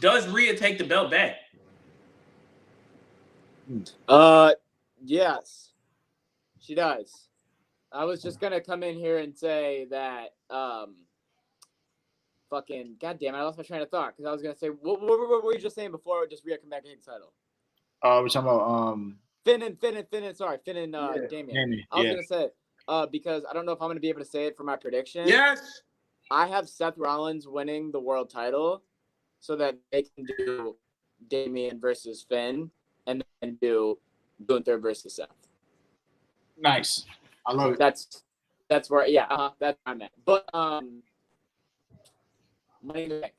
Does Rhea take the belt back? Yes, she does. I was just gonna come in here and say that, fucking goddamn, I lost my train of thought because I was gonna say what were you just saying before? Just Rhea come back and take the title. We're talking about Finn and Damian. I was gonna say because I don't know if I'm gonna be able to say it for my prediction. Yes, I have Seth Rollins winning the world title, so that they can do Damian versus Finn, and then do Gunther versus Seth. Nice. I love it. That's where that's where I'm at. But Money in the Bank.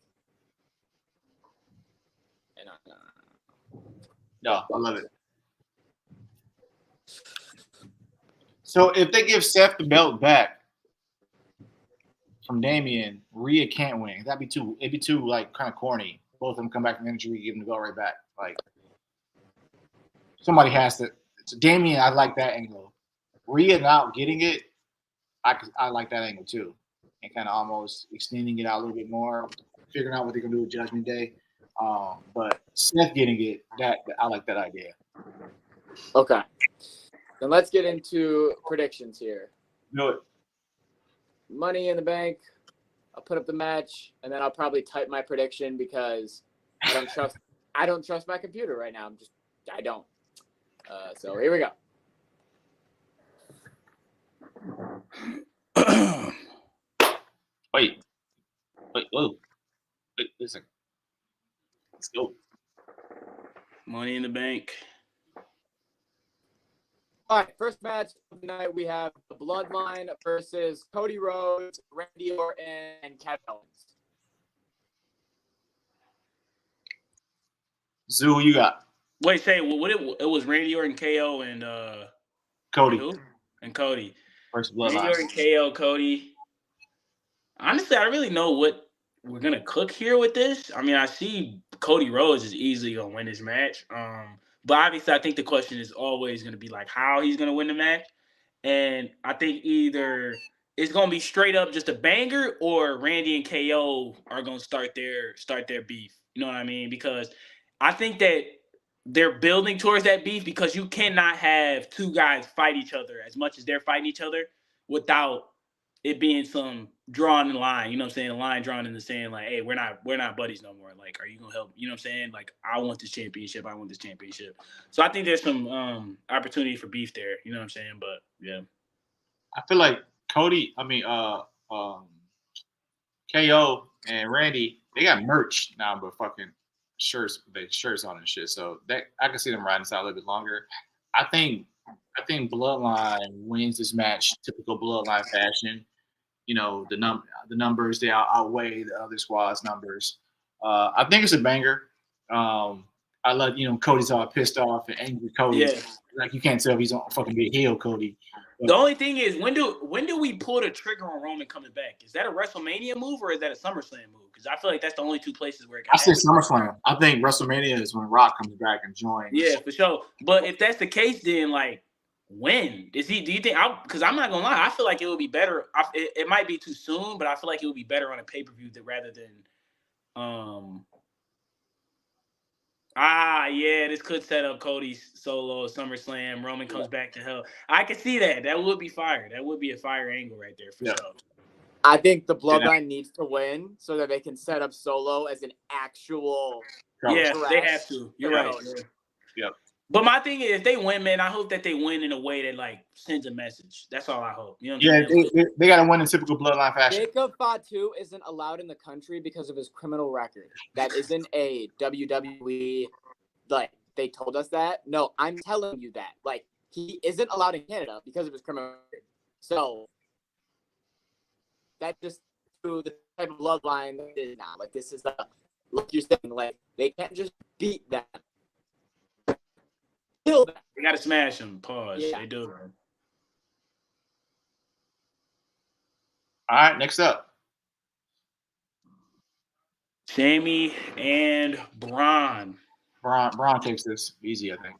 No, I love it. So if they give Seth the belt back from Damian, Rhea can't win. It'd be too like kind of corny. Both of them come back from injury, give them the belt right back. Like somebody has to. So Damian, I like that angle. Rhea not getting it, I like that angle too, and kind of almost extending it out a little bit more, figuring out what they're gonna do with Judgment Day. But Seth getting it, I like that idea. Okay. Then let's get into predictions here. Do it. Money in the Bank. I'll put up the match, and then I'll probably type my prediction because I don't trust my computer right now. I don't. So here we go. Wait, listen. Let's go. Money in the Bank. All right, first match of the night, we have the Bloodline versus Cody Rhodes, Randy Orton, and Kevin Owens. Zoo, who you got? Wait, say it was Randy Orton, KO, and Cody. Who? And Cody. Versus Bloodline. Randy Orton, KO, Cody. Honestly, I don't really know what we're gonna cook here with this. I mean, I see Cody Rhodes is easily gonna win this match. But obviously, I think the question is always gonna be like how he's gonna win the match. And I think either it's gonna be straight up just a banger, or Randy and KO are gonna start their beef. You know what I mean? Because I think that they're building towards that beef, because you cannot have two guys fight each other as much as they're fighting each other without it being some drawn in line, you know what I'm saying? A line drawn in the sand, like, hey, we're not buddies no more. Like, are you gonna help? You know what I'm saying? Like, I want this championship. So I think there's some opportunity for beef there. You know what I'm saying? But yeah, I feel like KO and Randy, they got merch now, but fucking shirts on and shit. So that I can see them riding this out a little bit longer. I think Bloodline wins this match, typical Bloodline fashion. You know, the numbers, they outweigh the other squad's numbers. I think it's a banger. I love, Cody's all pissed off and angry Cody. Yeah. Like, you can't tell if he's on fucking big heel Cody. But the only thing is, when do we pull the trigger on Roman coming back? Is that a WrestleMania move or is that a SummerSlam move? Because I feel like that's the only two places where it can happen. I say SummerSlam. I think WrestleMania is when Rock comes back and joins. Yeah, for sure. But if that's the case, then like When is he? Do you think? Because I'm not gonna lie, I feel like it would be better. It might be too soon, but I feel like it would be better on a pay-per-view rather than. Yeah, this could set up Cody's solo SummerSlam. Roman comes back to hell. I can see that. That would be fire. That would be a fire angle right there for sure. I think the Bloodline needs to win so that they can set up Solo as an actual. Yeah, they have to. You're right. Yep. But my thing is, if they win, man, I hope that they win in a way that like sends a message. That's all I hope. You know what I'm saying? They got to win in typical Bloodline fashion. Jacob Fatu isn't allowed in the country because of his criminal record. That isn't a WWE. Like they told us that. No, I'm telling you that. Like he isn't allowed in Canada because of his criminal record. So that just through the type of bloodline that it is now. Like this is like you're saying. Like they can't just beat that. Kill that. They got to smash him. Pause. Yeah. They do. All right, next up. Sammy and Braun. Braun takes this easy, I think.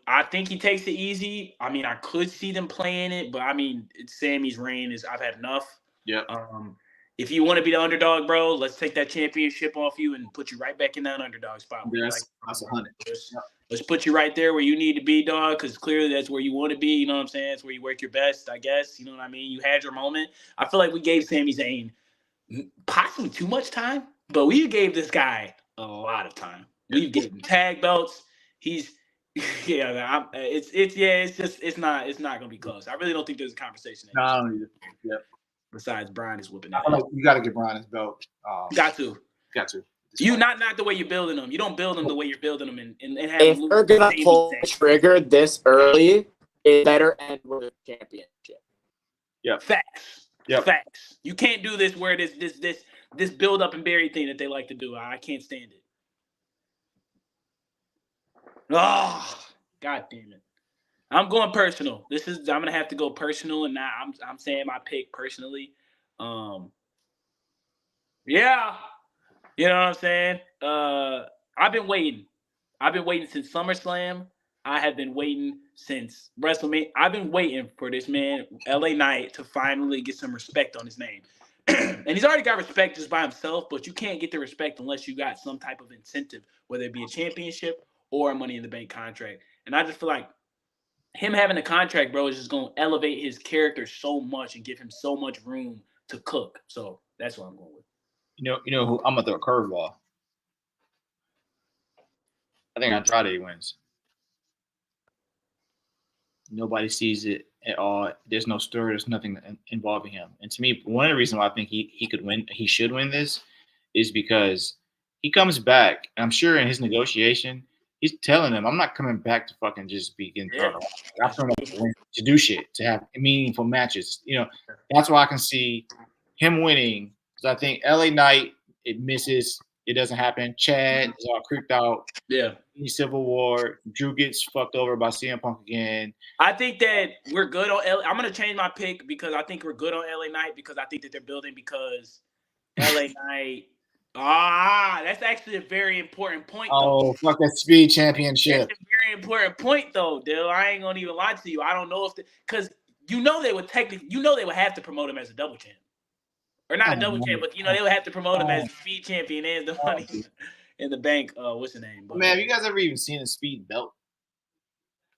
I think he takes it easy. I mean, I could see them playing it, but I mean, Sammy's reign is. I've had enough. Yeah. If you want to be the underdog, bro, let's take that championship off you and put you right back in that underdog spot. Yes, that's 100. Let's put you right there where you need to be, dog, because clearly that's where you want to be. You know what I'm saying? It's where you work your best, I guess. You know what I mean? You had your moment. I feel like we gave Sami Zayn possibly too much time, but we gave this guy a lot of time. We've given him tag belts. He's it's not gonna be close. I really don't think there's a conversation. No, I don't either. Yep. Besides, Brian is whooping I that. feel like you got to get Braun his belt. Got to. You not the way you're building them. You don't build them the way you're building them and have if them they're gonna pull the trigger this early, it better end with a championship. Yeah. Facts. Yep. Facts. You can't do this where this build up and bury thing that they like to do. I can't stand it. Oh, God damn it. I'm going personal. I'm gonna have to go personal, and now I'm saying my pick personally. Yeah. You know what I'm saying? I've been waiting. Since SummerSlam. I have been waiting since WrestleMania. I've been waiting for this man, LA Knight, to finally get some respect on his name. And he's already got respect just by himself, but you can't get the respect unless you got some type of incentive, whether it be a championship or a Money in the Bank contract. And I just feel like him having a contract, bro, is just going to elevate his character so much and give him so much room to cook. So that's what I'm going with. You know who I'm gonna throw a curveball. I think Andrade wins. Nobody sees it at all. There's no story. There's nothing involving him. And to me, one of the reasons why I think he could win, he should win this, is because he comes back. And I'm sure in his negotiation, he's telling them, "I'm not coming back to fucking just be getting thrown. I'm coming back to do shit, to have meaningful matches." You know, that's why I can see him winning. So I think LA Knight, it misses. It doesn't happen. Chad is all creeped out. Yeah. Civil War. Drew gets fucked over by CM Punk again. I think that we're good on LA. I'm going to change my pick because I think we're good on LA Knight because I think that they're building because LA Knight. That's actually a very important point. Oh, fuck that speed championship. That's a very important point, though, Dill. I ain't going to even lie to you. I don't know if because they would have to promote him as a double champ. Or not a double champ, but they would have to promote him as the speed champion and the Money in the Bank. What's the name? But, man, have you guys ever even seen a speed belt?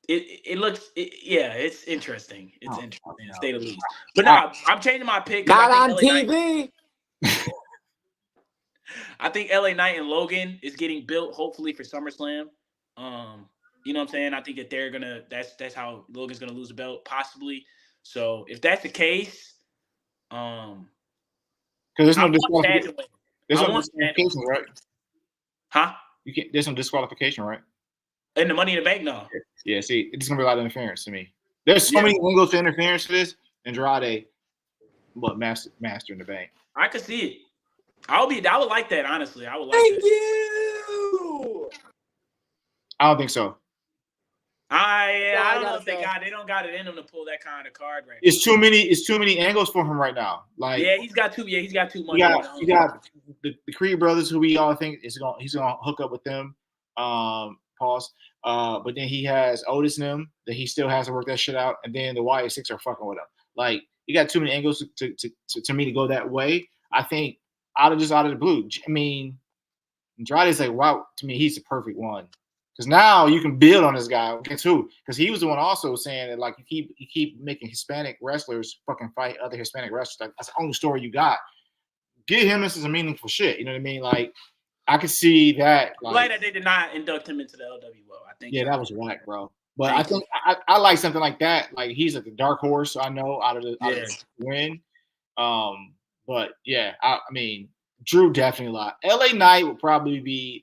It looks it's interesting. It's interesting to say the least. But no, I'm changing my pick. Not on TV. I think LA Knight and Logan is getting built hopefully for SummerSlam. You know what I'm saying? I think that that's how Logan's gonna lose the belt, possibly. So if that's the case, because there's no disqualification. There's no disqualification, right? Huh? There's no disqualification, right? In the Money in the Bank, no. Yeah, see, it's gonna be a lot of interference to me. There's so many angles to interference to this. Andrade, master in the Bank. I could see it. I would like that, honestly. I would like Thank that. you. I don't think so. I don't know if they don't got it in them to pull that kind of card right now. It's too many angles for him right now. Like he's got too much. You got the Creed brothers, who we all think he's gonna hook up with them. pause. But then he has Otis and them that he still has to work that shit out, and then the YA6 are fucking with him. Like you got too many angles to me to go that way. I think out of the blue. I mean, Andrade's like, wow, to me, he's the perfect one. Because now you can build on this guy. Guess who? Because he was the one also saying that like you keep making Hispanic wrestlers fucking fight other Hispanic wrestlers. Like, that's the only story you got. Get him into some meaningful shit. You know what I mean? Like I could see that. Like that they did not induct him into the LWO. I think. Yeah, that was whack, bro. But I think I like something like that. Like he's like the dark horse. I know out of the win. But yeah, I mean, Drew definitely a lot. LA Knight would probably be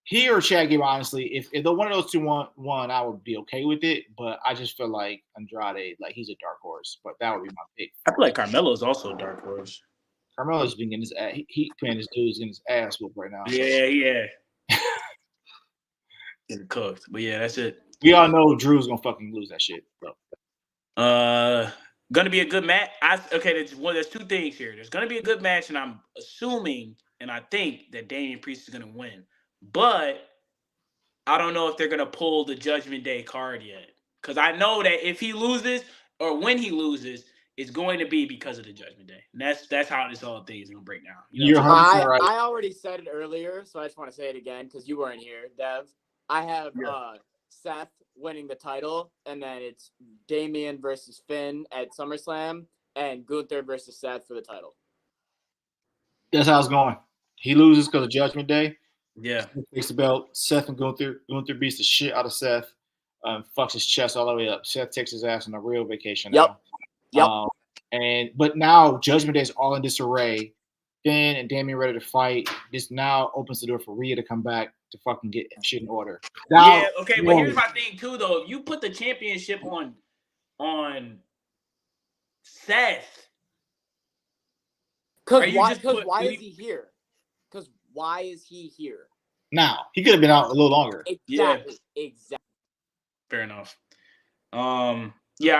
he or Chad Gable, honestly. If the one of those two won, I would be okay with it. But I just feel like Andrade, like he's a dark horse. But that would be my pick. I feel like Carmelo is also a dark horse. Carmelo's been getting his ass. He playing his dudes getting his ass whooped right now. Yeah. Getting cooked. But yeah, that's it. We all know Drew's gonna fucking lose that shit. So. Gonna be a good match. There's two things here. There's gonna be a good match, and I'm assuming and I think that Damian Priest is gonna win. But I don't know if they're gonna pull the Judgment Day card yet. Because I know that if he loses or when he loses, it's going to be because of the Judgment Day. And that's how this whole thing is gonna break down. You're 100% right. I already said it earlier, so I just want to say it again because you weren't here, Dev. I have Seth winning the title, and then it's Damian versus Finn at SummerSlam, and Gunther versus Seth for the title. That's how it's going. He loses because of Judgment Day. Yeah. He takes the belt. Seth and Gunther. Gunther beats the shit out of Seth. Fucks his chest all the way up. Seth takes his ass on a real vacation now. Yep. But now Judgment Day is all in disarray. Finn and Damian ready to fight. This now opens the door for Rhea to come back to fucking get shit in order. Now, but here's my thing too, though. If you put the championship on Seth, why is he here? Because why is he here? Now he could have been out a little longer. Exactly. Fair enough. I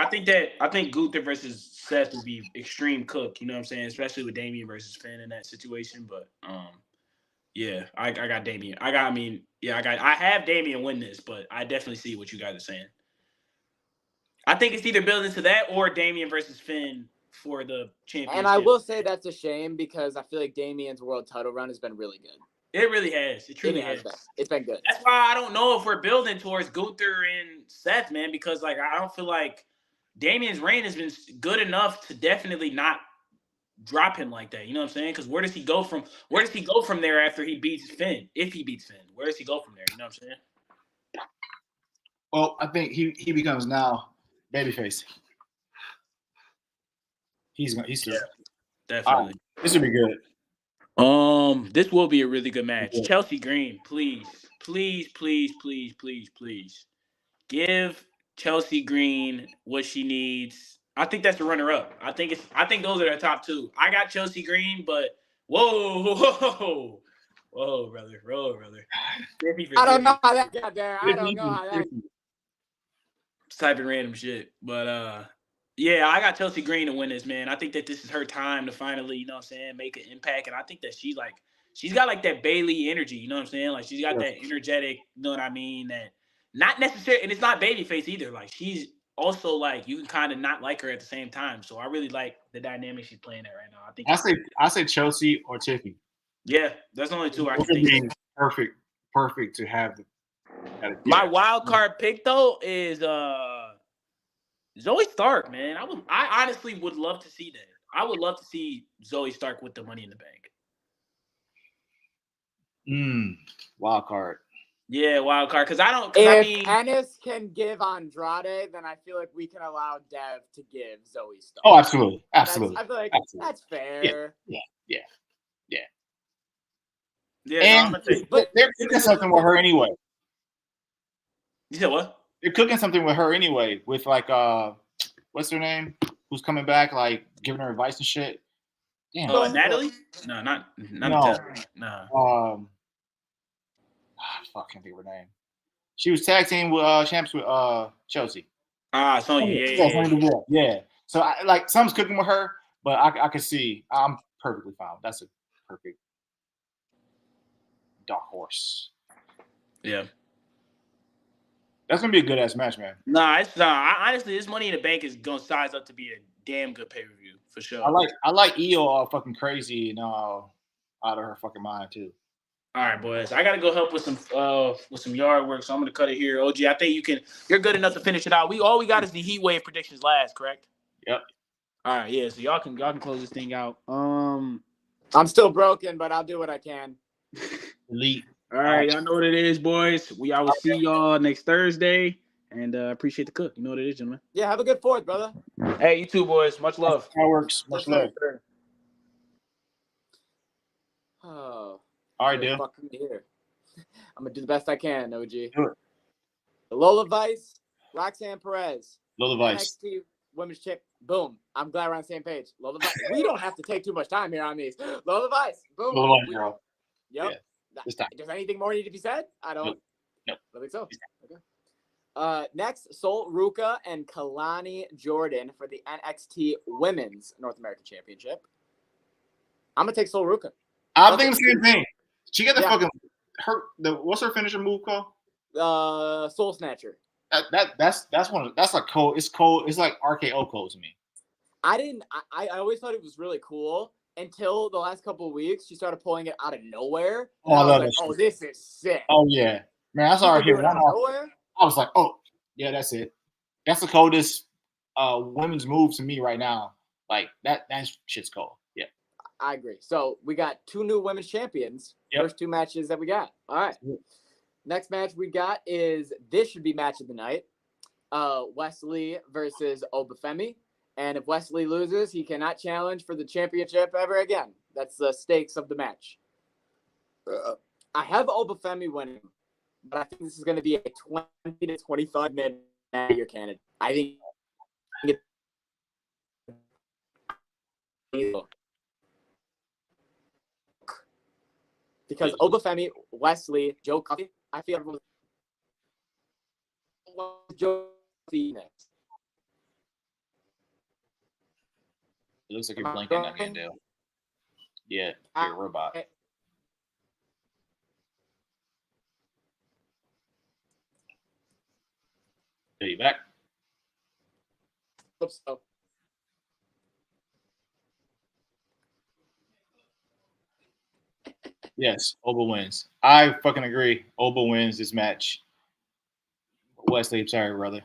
think Gunther versus Seth would be extreme cook. You know what I'm saying? Especially with Damian versus Finn in that situation. But I got Damian. I have Damian win this, but I definitely see what you guys are saying. I think it's either building to that or Damian versus Finn for the championship. And I will say that's a shame because I feel like Damian's world title run has been really good. It really has. It truly has. It's been good. That's why I don't know if we're building towards Gunther and Seth, man, because like I don't feel like Damian's reign has been good enough to definitely not drop him like that. You know what I'm saying? Because where does he go from there after he beats Finn? If he beats Finn, where does he go from there? You know what I'm saying? Well, I think he becomes now babyface. He's definitely. Right, this would be good. This will be a really good match. Yeah. Chelsea Green, please give Chelsea Green what she needs. I think that's the runner-up. I think those are the top two. I got Chelsea Green, but whoa, brother. I don't know how that got there. I don't know how that. Just typing random shit, but I got Chelsea Green to win this, man. I think that this is her time to finally, you know what I'm saying, make an impact. And I think that she's got like that Bayley energy, you know what I'm saying? Like she's got that energetic, you know what I mean? That not necessarily, and it's not babyface either. Like she's also like, you can kind of not like her at the same time. So I really like the dynamic she's playing at right now. I say Chelsea or Tiffy. Yeah, that's the only two I can think of. Perfect to have. My wild card pick though is Zoe Stark, man. I honestly would love to see that. I would love to see Zoe Stark with the Money in the Bank. Wild card. Yeah, wild card. Because if Ennis can give Andrade, then I feel like we can allow Dev to give Zoe Stark. Oh, absolutely. I feel like that's fair. Yeah. And they're cooking something with her anyway. You said what? They're cooking something with her anyway, with like what's her name? Who's coming back, like giving her advice and shit. Damn. Natalie? No, not no. I can't think of her name. She was tag team with champs with Chelsea. Sonya. Yeah. So I like something's cooking with her, but I can see I'm perfectly fine. That's a perfect dark horse. Yeah. That's gonna be a good ass match, man. Nah, it's not. Honestly, this Money in the Bank is gonna size up to be a damn good pay per view for sure. I like Io all fucking crazy and out of her fucking mind too. All right, boys. I gotta go help with some yard work, so I'm gonna cut it here. OG, I think you're good enough to finish it out. All we got is the Heat Wave predictions last, correct? Yep. All right, yeah. So y'all can close this thing out. I'm still broken, but I'll do what I can. Elite. All right, y'all know what it is, boys. I will see y'all next Thursday, and appreciate the cook. You know what it is, gentlemen. Yeah, have a good 4th, brother. Hey, you too, boys. Much love. Fireworks. Much love. Oh. All right, dude. Fucking here. I'm gonna do the best I can, OG. Do it. Lola Vice, Roxanne Perez. Lola Vice. NXT Women's Champ. Boom. I'm glad we're on the same page. Lola Vice. We don't have to take too much time here on these. Lola Vice. Boom. Lola Vice, girl. Yep. Yeah. This time. Does anything more need to be said? I don't. Nope. I think so. Okay. Next, Sol Ruka and Kalani Jordan for the NXT Women's North American Championship. I'm gonna take Sol Ruka. I'm thinking the same thing. She got the fucking what's her finisher move called? Soul Snatcher. That's like cold. It's cold. It's like RKO code to me. I always thought it was really cool until the last couple of weeks. She started pulling it out of nowhere. Oh, I love like, that. Oh, this is sick. Oh yeah, man. I saw her here. Nowhere. I was like, oh yeah, that's it. That's the coldest women's move to me right now. Like that shit's cold. Yeah. I agree. So we got 2 new women's champions. Yep. First 2 matches that we got. All right. Yep. Next match we got is this should be match of the night. Wesley versus Obafemi. And if Wesley loses, he cannot challenge for the championship ever again. That's the stakes of the match. I have Obafemi winning, but I think this is going to be a 20 to 25 minute year candidate. I think because Obafemi, Wesley, Joe Coffey, I feel everyone Joe Coffey next. It looks like you're blinking at me, Dale. Yeah, you're a robot. Are you back? Hope so. Yes, Oba wins. I fucking agree. Oba wins this match. Wesley, I'm sorry, brother.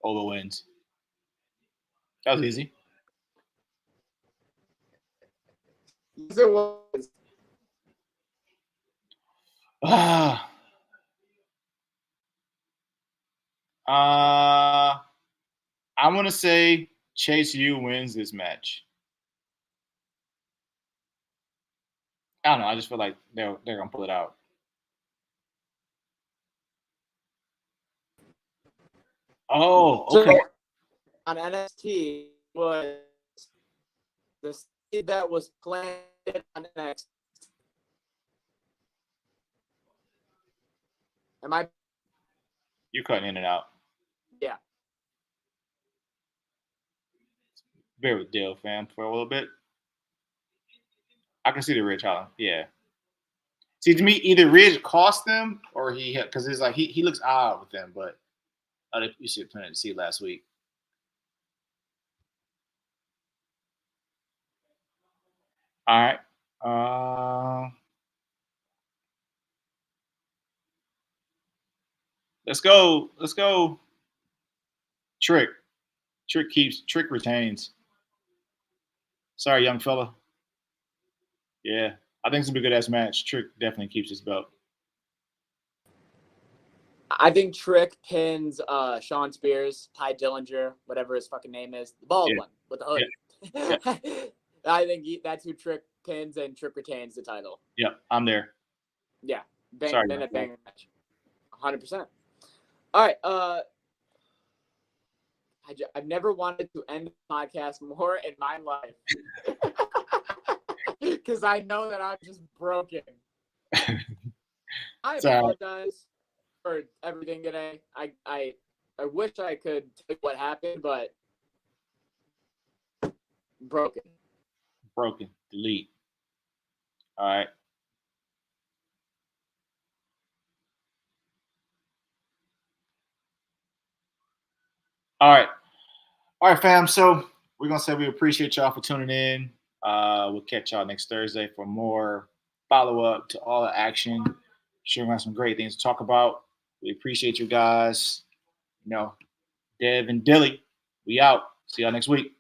Oba wins. That was easy. Yes, it was. I'm gonna say Chase U wins this match. I don't know. I just feel like they're gonna pull it out. Oh, okay. So, on NXT was the seed that was planted on NXT. Am I? You're cutting in and out. Yeah. Bear with Dale, fam, for a little bit. I can see the Ridge Holland. Yeah. See, to me, either Ridge cost them or because it's like he looks odd with them, but you should plan to see it last week. All right. Let's go. Let's go. Trick retains. Sorry, young fella. Yeah, I think it's gonna be a good ass match. Trick definitely keeps his belt. I think Trick pins Sean Spears, Ty Dillinger, whatever his fucking name is, the bald one with the hood. Yeah. I think that's who Trick pins, and Trick retains the title. Yeah, I'm there. Yeah, Sorry, bang match, 100%. All right, I've never wanted to end the podcast more in my life because I know that I'm just broken. I apologize for everything today. I wish I could tell you what happened, but broken. Delete. All right. All right, fam. So we're gonna say we appreciate y'all for tuning in. We'll catch y'all next Thursday for more follow-up to all the action. Sure, we have some great things to talk about. We appreciate you guys. Dev and Dilly, we out. See y'all next week.